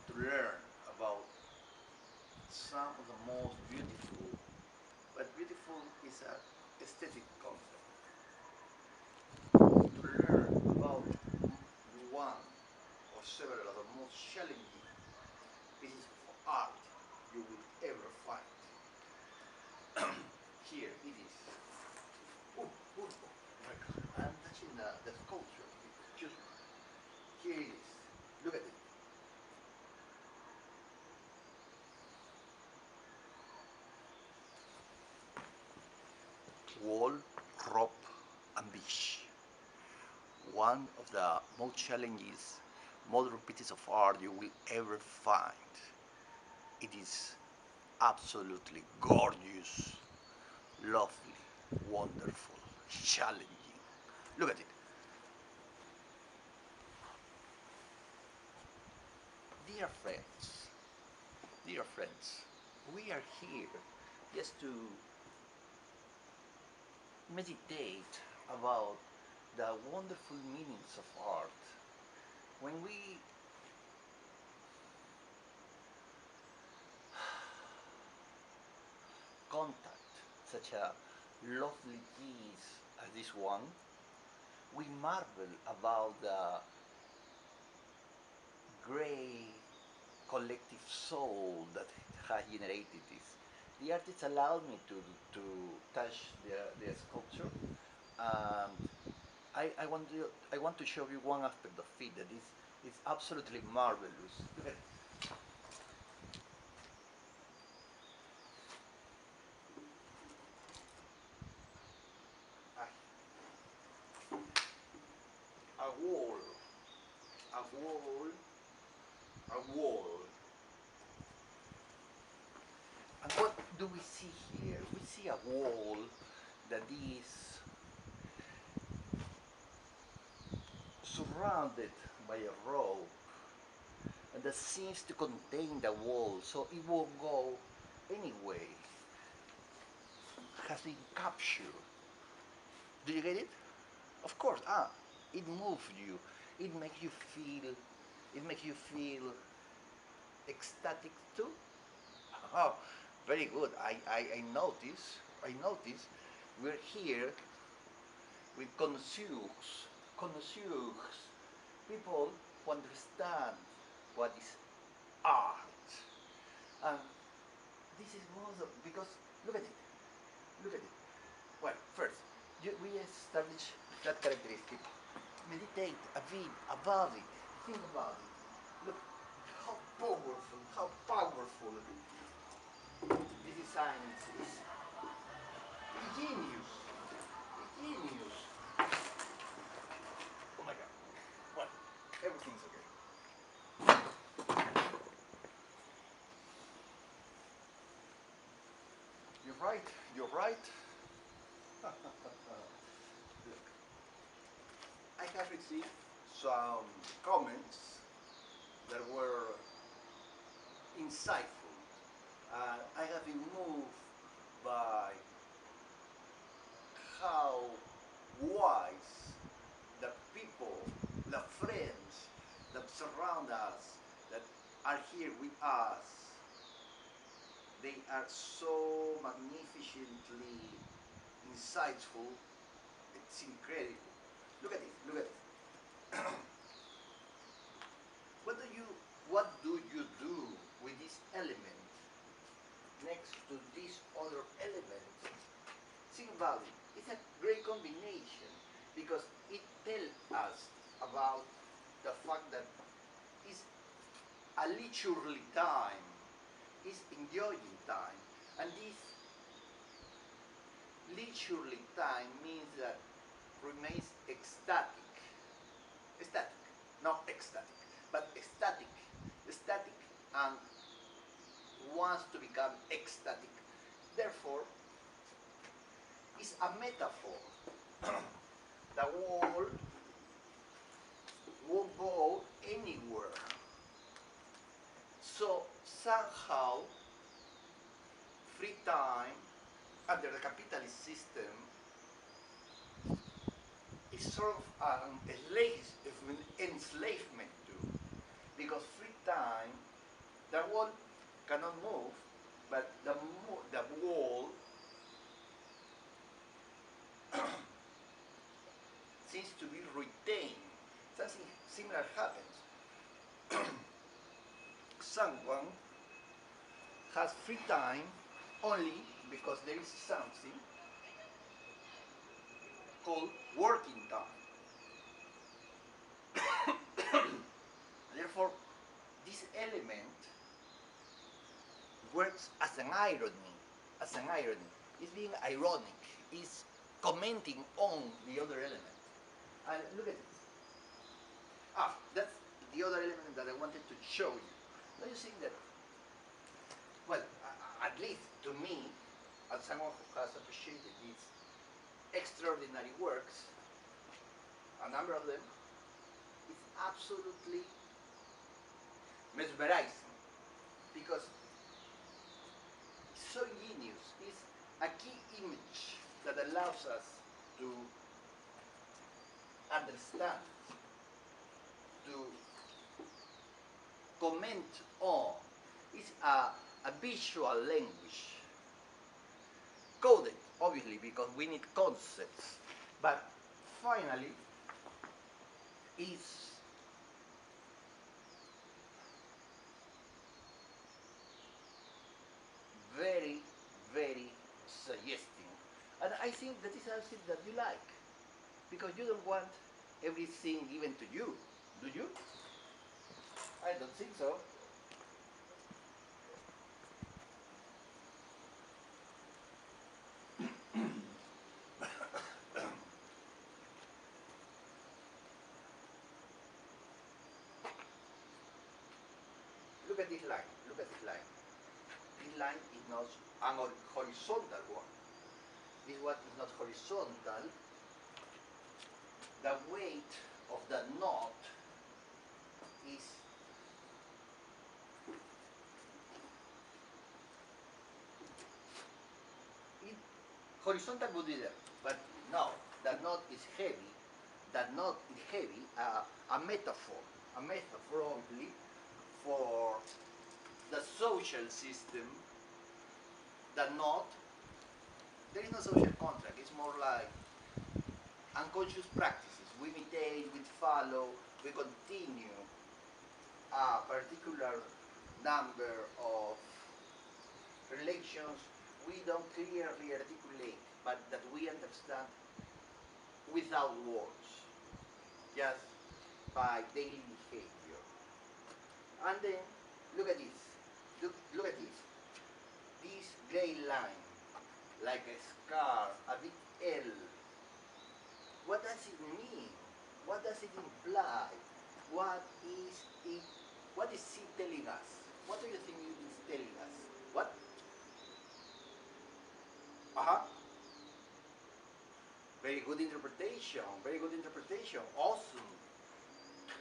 to learn about some of the most beautiful, but beautiful is an aesthetic concept, to learn about one or several of the most challenging pieces of art you will ever find. Here it is. Oh, oh, oh my God. I'm touching the sculpture. Excuse me. Here it is. Look at it. Wall, rope, and beach. One of the most challenging modern pieces of art you will ever find. It is absolutely gorgeous, lovely, wonderful, challenging. Look at it. Dear friends, dear friends, we are here just to meditate about the wonderful meanings of art. When we contact such a lovely piece as this one, we marvel about the great collective soul that has generated this. The artist allowed me to touch the sculpture, and I want to show you one aspect of it that is absolutely marvelous. Look at it. A wall, a wall, a wall. And what do we see here? We see a wall that is surrounded by a rope and that seems to contain the wall, so it won't go anyway. Has been captured. Do you get it? Of course. It moves you. It makes you feel. It makes you feel ecstatic too. Oh, very good. I notice. I notice. We're here with connoisseurs, people who understand what is art. And this is most of, because look at it, look at it. Well, first, we establish that characteristic. Meditate a bit about it. Think about it. Look how powerful, this design is. Genius, genius. Oh my God. Well, everything's okay. You're right. You're right. Look, I have received some comments that were insightful. I have been moved by how wise the people, the friends that surround us, that are here with us, they are so magnificently insightful. It's incredible. Look at this. Look at this. What do you what do you do with this element next to this other element? Think about it. It's a great combination because it tells us about the fact that it's a leisurely time, it's enjoying time, and this leisurely time means that remains ecstatic, ecstatic, not ecstatic, but ecstatic, ecstatic, and wants to become ecstatic. Therefore, it's a metaphor. The world won't go anywhere. So somehow, free time under the capitalist system is sort of an enslavement too, because free time, the world cannot move, but the wall seems to be retained. Something similar happens. someone has free time only because there is something called working time. Therefore, this element works as an irony, It's being ironic, it's commenting on the other element. And look at this. That's the other element that I wanted to show you. Now you see that, well, at least to me, as someone who has appreciated these extraordinary works, a number of them, it's absolutely mesmerizing because it's so genius. It's a key image that allows us to understand, to comment on. It's a visual language, coded obviously because we need concepts, but finally it's very, very suggesting. And I think that is something that you like, because you don't want everything given to you, do you? I don't think so. Look at this line, look at this line. This line is not an horizontal one. This one is not horizontal. The weight of the knot is horizontal would be there, but no, the knot is heavy. That knot is heavy, a metaphor only for the social system. The knot, there is no social contract, it's more like unconscious practices. We imitate, we follow, we continue a particular number of relations we don't clearly articulate, but that we understand without words, just by daily behavior. And then, look at this. Look at this. This gray line, like a scar, a big L. What does it mean? What does it imply? What is it? What is it telling us? What do you think it is telling us? What? Very good interpretation. Very good interpretation. Awesome.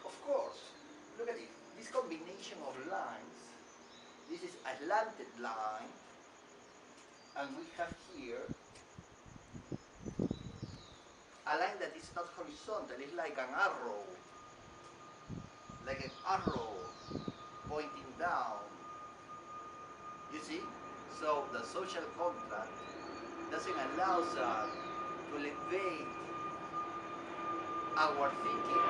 Of course. Look at it. This combination of lines. This is a slanted line, and we have here a line that is not horizontal. It's like an arrow. Like an arrow pointing down. You see? So the social contract doesn't allow us to elevate our thinking.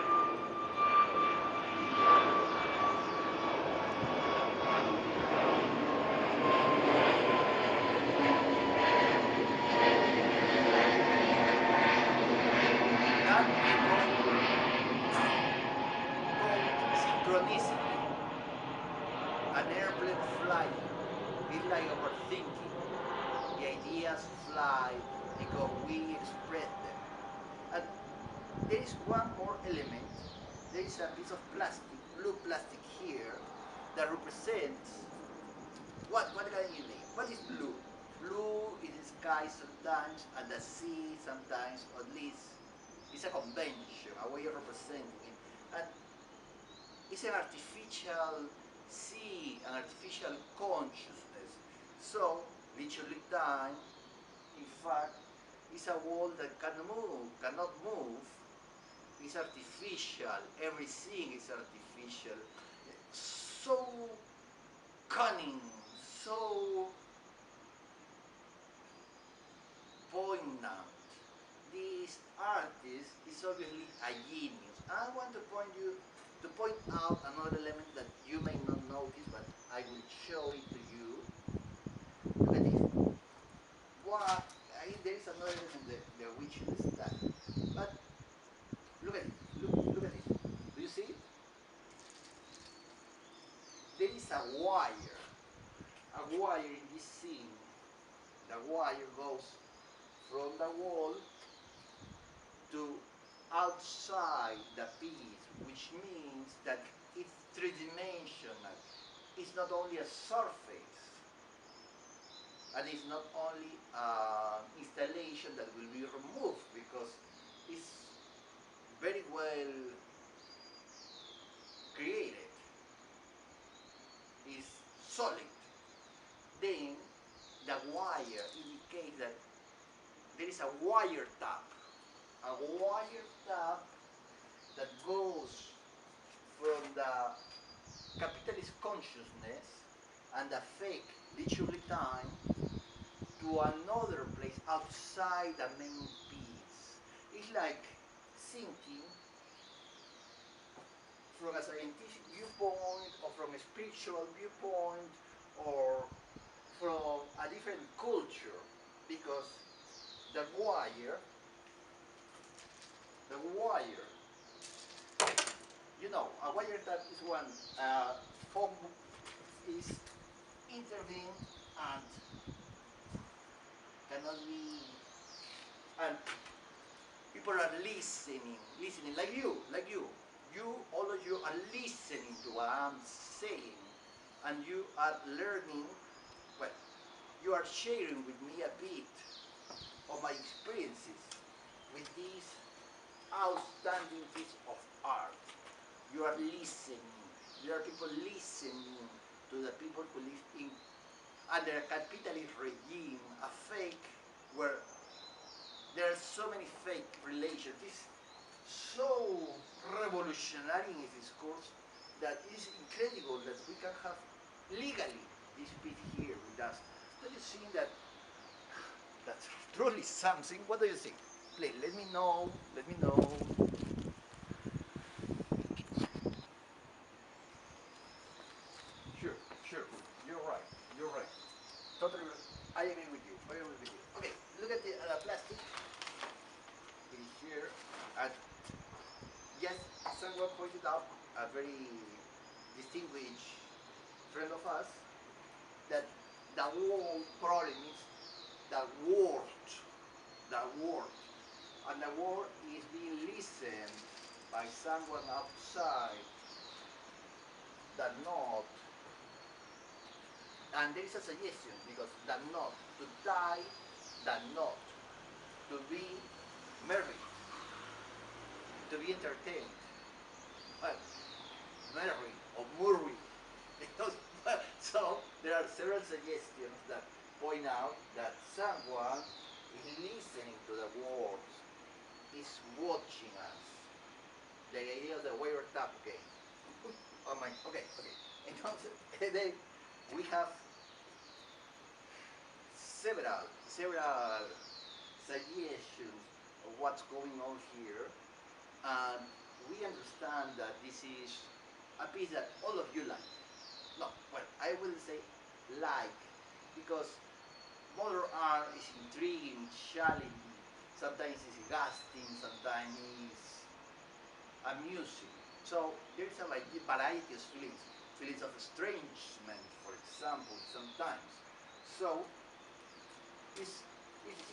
That called synchronicity. An airplane flying is like our thinking. The ideas fly because we express them. And there is one more element. There is a piece of plastic, blue plastic here, that represents what can you name? What is blue? Blue is the sky sometimes, and the sea sometimes, or at least it's a convention, a way of representing it. And it's an artificial sea, an artificial consciousness. So, literally time, in fact, is a world that cannot move. It's artificial. Everything is artificial. So cunning, so poignant. This artist is obviously a genius. I want to point out another element that you may not notice, but I will show it to you. Look at this. What? There is another element that we should study. But look at it. Look at this. Do you see it? There is a wire. A wire in this scene. The wire goes from the wall to outside the piece, which means that it's three-dimensional. It's not only a surface, and it's not only an installation that will be removed, because it's very well created. It's solid. Then the wire indicates that there is a wire tap. A wire tap that goes from the capitalist consciousness and the fake leisurely time to another place outside the main piece. It's like thinking from a scientific viewpoint, or from a spiritual viewpoint, or from a different culture, because the wire, the wire, a wire that is one phone is intervened and cannot be, and people are listening all of you are listening to what I'm saying, and you are learning, well, you are sharing with me a bit of my experiences with this outstanding piece of art. You are listening. There are people listening to the people who live in under a capitalist regime, a fake, where there are so many fake relations. It's so revolutionary in its discourse that it is incredible that we can have legally this piece here with us. Don't you think that that's truly something? What do you think? Please let me know. Let me know. Sure, sure. You're right. You're right. Totally. I agree with you. I agree with you. Okay, look at the plastic. It is here. And yes, someone pointed out, a very distinguished friend of us, that the whole problem is the word. The word. And the word is being listened by someone outside the note. And there is a suggestion, because the note, to die, the note, to be merry, to be entertained. Well, merry or murray. So there are several suggestions that point out that someone is listening to the words, is watching us. The idea of the wire tap game. Oh my, okay. Entonces, then we have several suggestions of what's going on here, and we understand that this is a piece that all of you like. No, well, I wouldn't say like, because modern art is intriguing, challenging, sometimes it's exhausting, sometimes it's amusing. So there is a variety of feelings of estrangement, for example, sometimes. So it's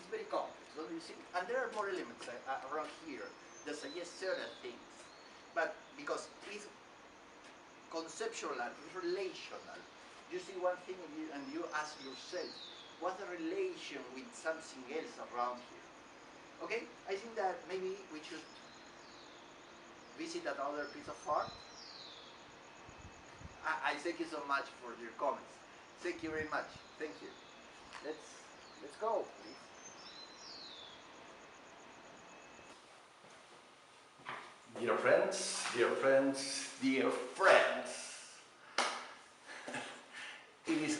very complex, don't you see? And there are more elements around here that suggest certain things. But because it's conceptual and it's relational, you see one thing and you ask yourself, what's the relation with something else around here? Okay? I think that maybe we should visit another piece of art. I thank you so much for your comments. Thank you very much. Thank you. Let's go, please. Dear friends, dear friends, dear friends. It is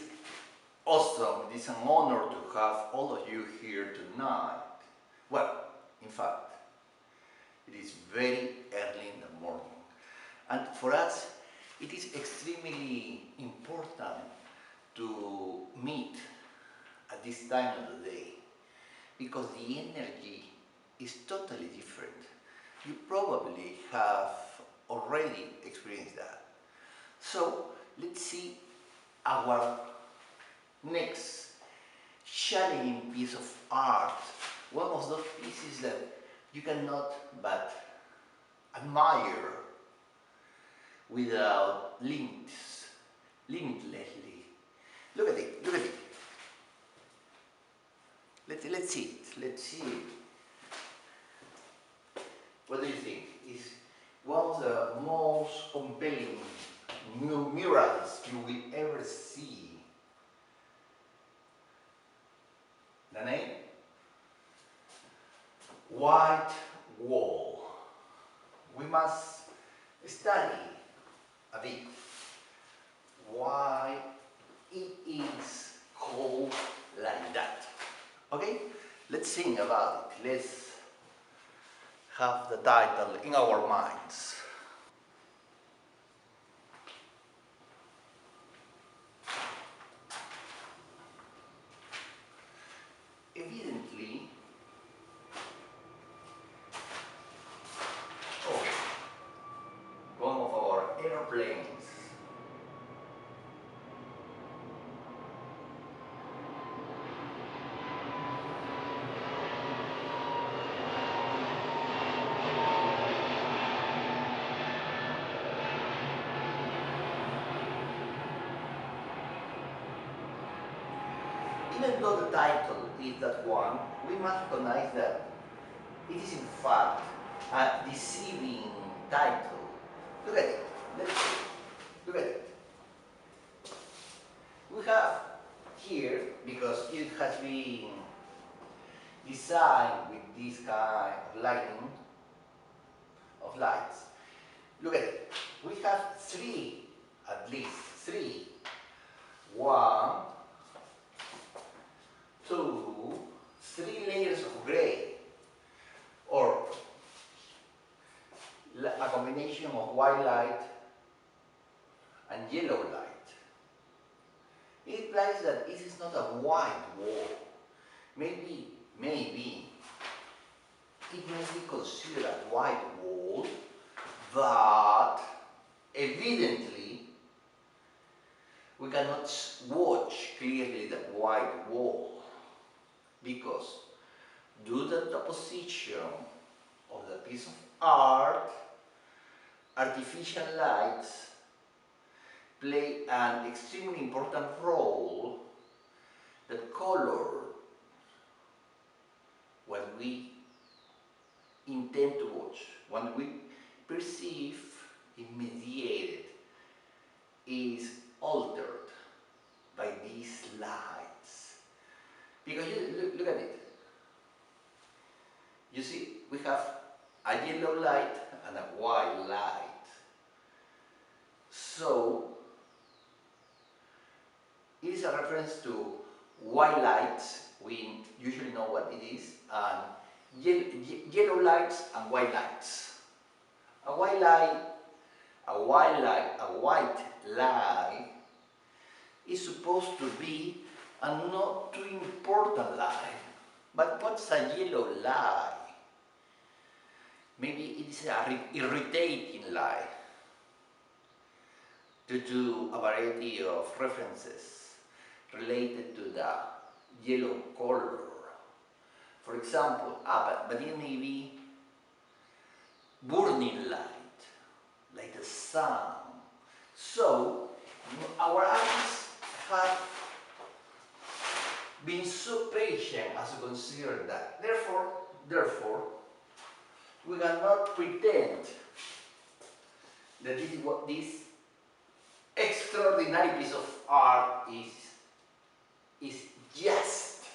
awesome, it is an honor to have all of you here tonight. Well, in fact, it is very early in the morning. And for us, It is extremely important to meet at this time of the day because the energy is totally different. You probably have already experienced that. So let's see our next challenging piece of art. One of those pieces that you cannot but admire without limits, limitlessly. Look at it, look at it. Let's see it, let's see it. What do you think? Is one of the most compelling murals you will ever see. The name? White Wall. We must study a bit why it is called like that. Okay? Let's think about it. Let's have the title in our minds. Evidently, oh, one of our airplanes. Even though the title is that one, we must recognize that it is in fact a deceiving title. Look at it. Let's see. Look at it. We have here, because it has been designed with this kind of lighting, of lights. Look at it. We have three, at least three. One, two, three layers of gray, or a combination of white light and yellow light. It implies that it is not a white wall. Maybe it may be considered a white wall, but evidently we cannot watch clearly that white wall because due to the position of the piece of art, artificial lights play an extremely important role that color what we intend to watch, what we perceive is mediated, is altered by these lights. Because look at it. You see, we have a yellow light and a white light. So, it is a reference to white lights, we usually know what it is, and yellow lights and white lights. A white light is supposed to be a not too important light. But what's a yellow light? Maybe it is an irritating light due to a variety of references related to the yellow color. For example, but it may be burning light, like the sun. So, our eyes have been so patient as to consider that. Therefore, we cannot pretend that this is what this extraordinary piece of art is just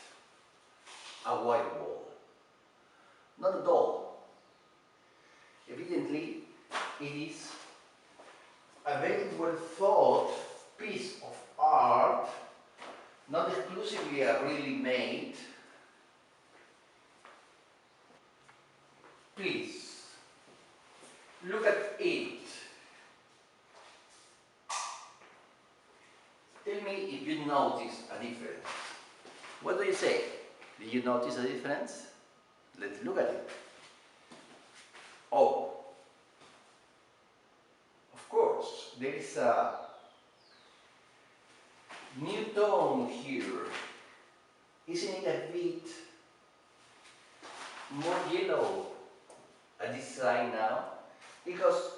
a white wall. Not at all. Evidently, it is a very well thought piece of art, not exclusively a really made. Please, look at it. Tell me if you notice a difference. What do you say? Do you notice a difference? Let's look at it. Oh, of course, there is a new tone here. Isn't it a bit more yellow at this side now? Because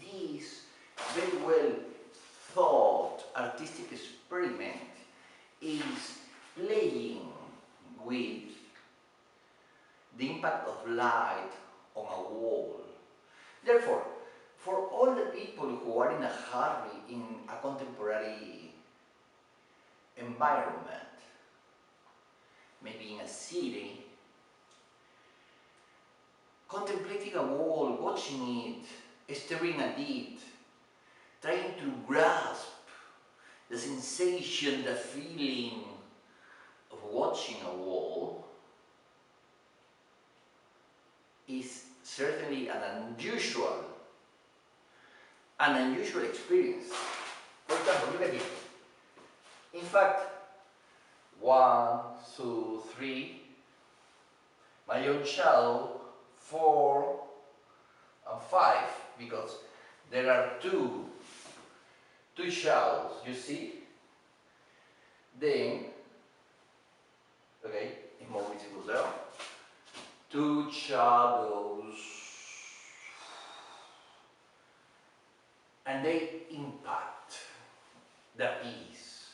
this very well thought artistic experiment is playing with the impact of light on a wall. Therefore, for all the people who are in a hurry in a contemporary environment, maybe in a city, contemplating a wall, watching it, staring at it, trying to grasp the sensation, the feeling of watching a wall is certainly an unusual experience. For example, look at it. In fact, 1, 2, 3, my own shadow, 4 and 5, because there are two shadows, you see? Then, okay, it's more visible there. 2 shadows, and they impact the piece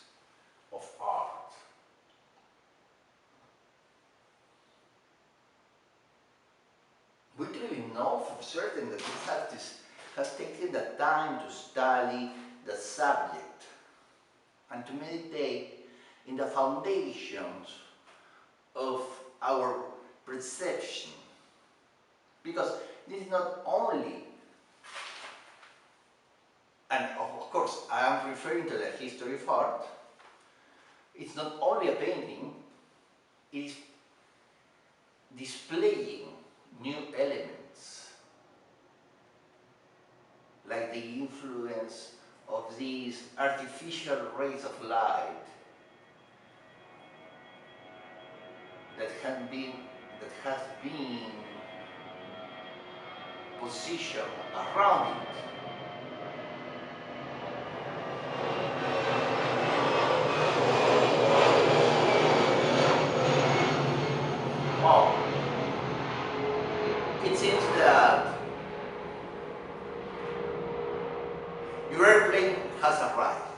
of art. We clearly know for certain that this artist has taken the time to study the subject and to meditate in the foundations of our perception. Because this is not only, and of course I am referring to the history of art, it's not only a painting, it is displaying new elements, like the influence of these artificial rays of light that has been positioned around it. Wow. It seems that your airplane has arrived.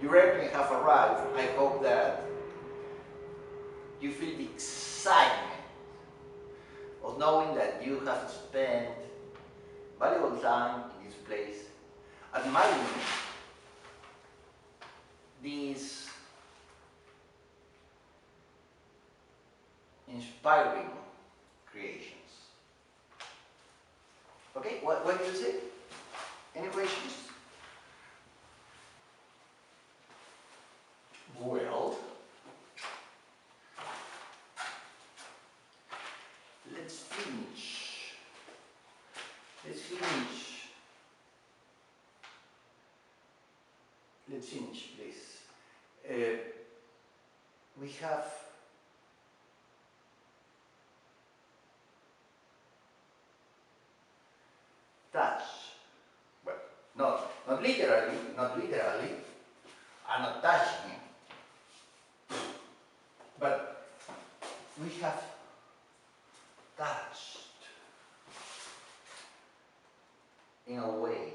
Your airplane has arrived. I hope that you feel the excitement of knowing that you have spent valuable time in this place, admiring these inspiring creations. Okay, what do you say? Any questions? Well, let's finish. Let's finish, please. We have touch. Well, not literally. I'm not touching it. But we have touched in a way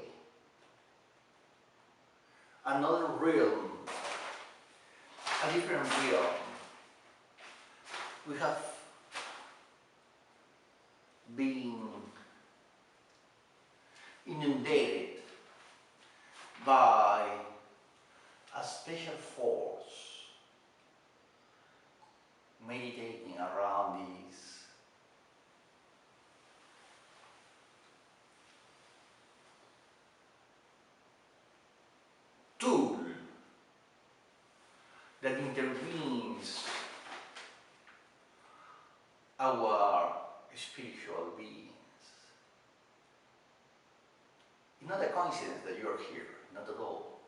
another realm, a different realm. We have been inundated by a special force meditating around this tool that intervenes our spiritual beings. It's not a coincidence that you're here. not at all.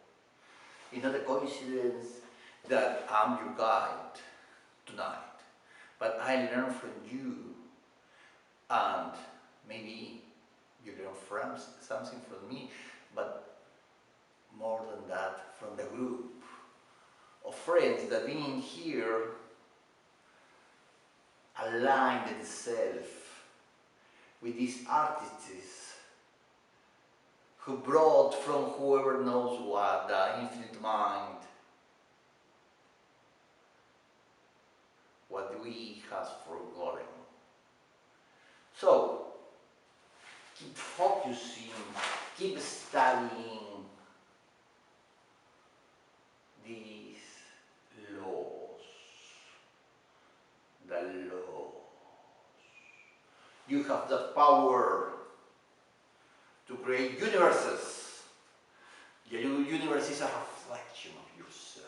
It's not a coincidence that I'm your guide tonight, but I learn from you, and maybe you learn from something from me, but more than that, from the group of friends that being here aligned itself with these artists who brought from whoever knows what, the infinite mind, what we have forgotten. So, keep focusing, keep studying these laws, the laws. You have the power to create universes. The universe is a reflection of yourself.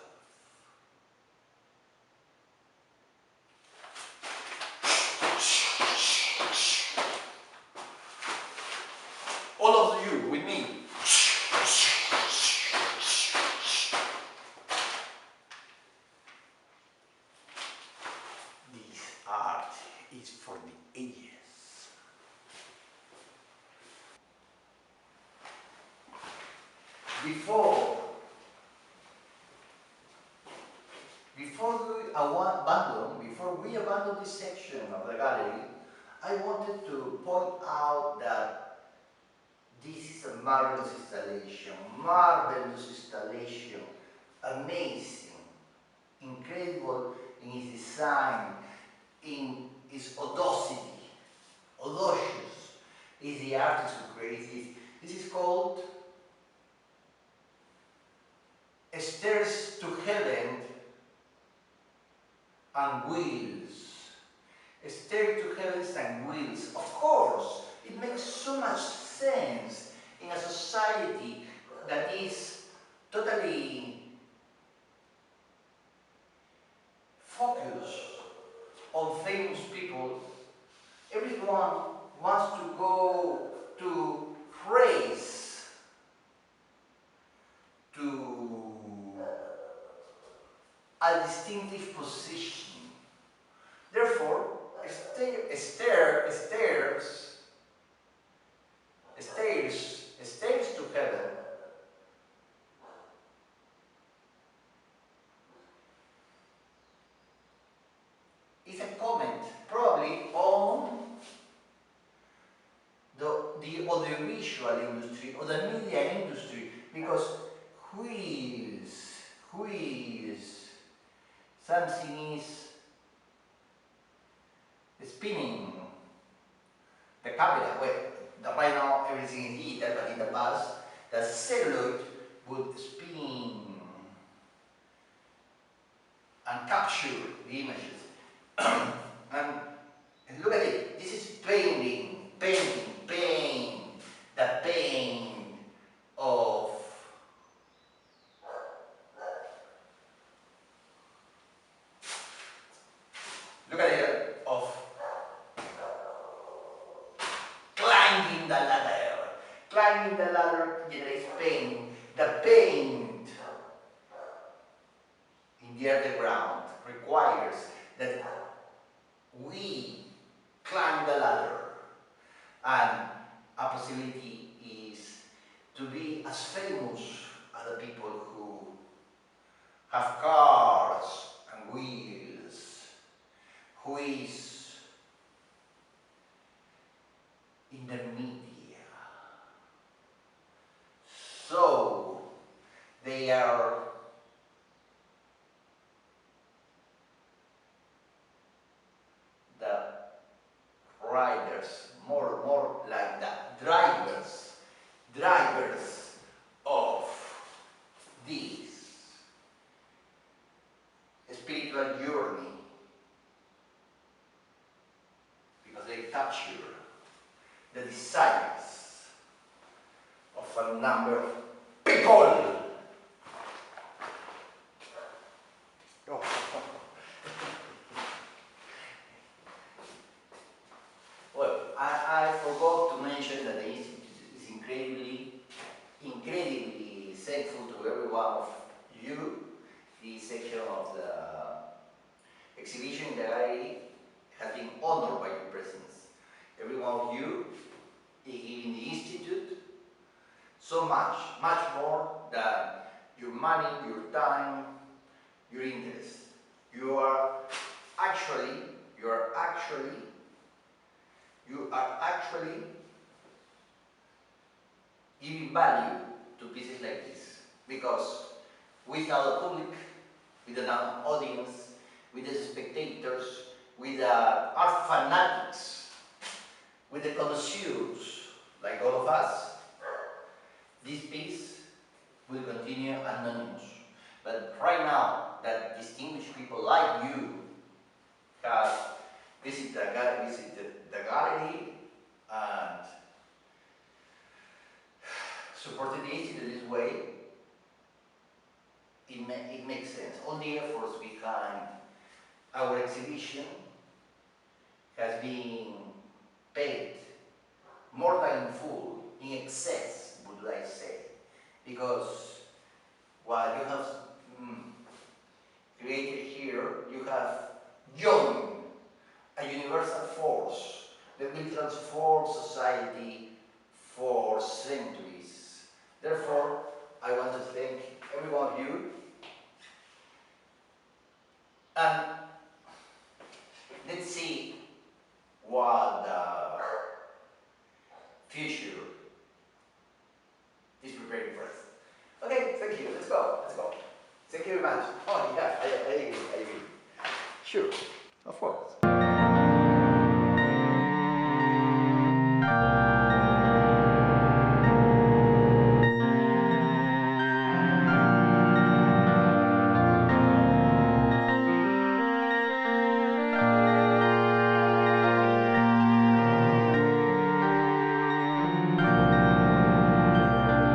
All of you with me. This art is for the ages. Before we abandon this section of the gallery, I wanted to point out that this is a marvelous installation, amazing, incredible in its design, in its audacity, audacious, is the artist who creates it. This is called Stairs to Heaven and Wheels. Stairs to Heaven and Wheels. Of course, it makes so much sense in a society that is totally focused on famous people. Everyone wants to go to praise, to a distinctive position. Therefore, stairs to heaven is a comment probably on the audiovisual industry or the media industry, because wheels, something is spinning. The camera, well, right now everything is digital, but in the past, the celluloid would spin and capture the images. And look at it, this is painting, the pain of look at it, of climbing the ladder. Climbing the ladder generates pain. The pain in the underground requires that we climb the ladder, and a possibility is to be as famous as the people who have cars and wheels, who is in the media. So they are the riders, more like the drivers of this spiritual journey, because they capture the desires of a number of people. Oh. Well, I forgot to mention that the institute is incredibly you. The section of the exhibition in the gallery has been honored by your presence. Every one of you in the Institute so much more than your money, your time, your interest. You are actually giving value to pieces like this, because without the public, with an audience, with the spectators, with the art fanatics, with the connoisseurs, like all of us, this piece will continue anonymous. But right now, that distinguished people like you have visited the gallery and supported the Institute this way, it makes sense. All the efforts behind our exhibition has been paid more than in full, in excess, would I say, because what you have created here, you have joined a universal force that will transform society for centuries. Therefore, I want to thank every one of you, and let's see what the future is preparing for us. Okay, thank you. Let's go. Thank you very much. Oh yeah, I agree. Sure, of course.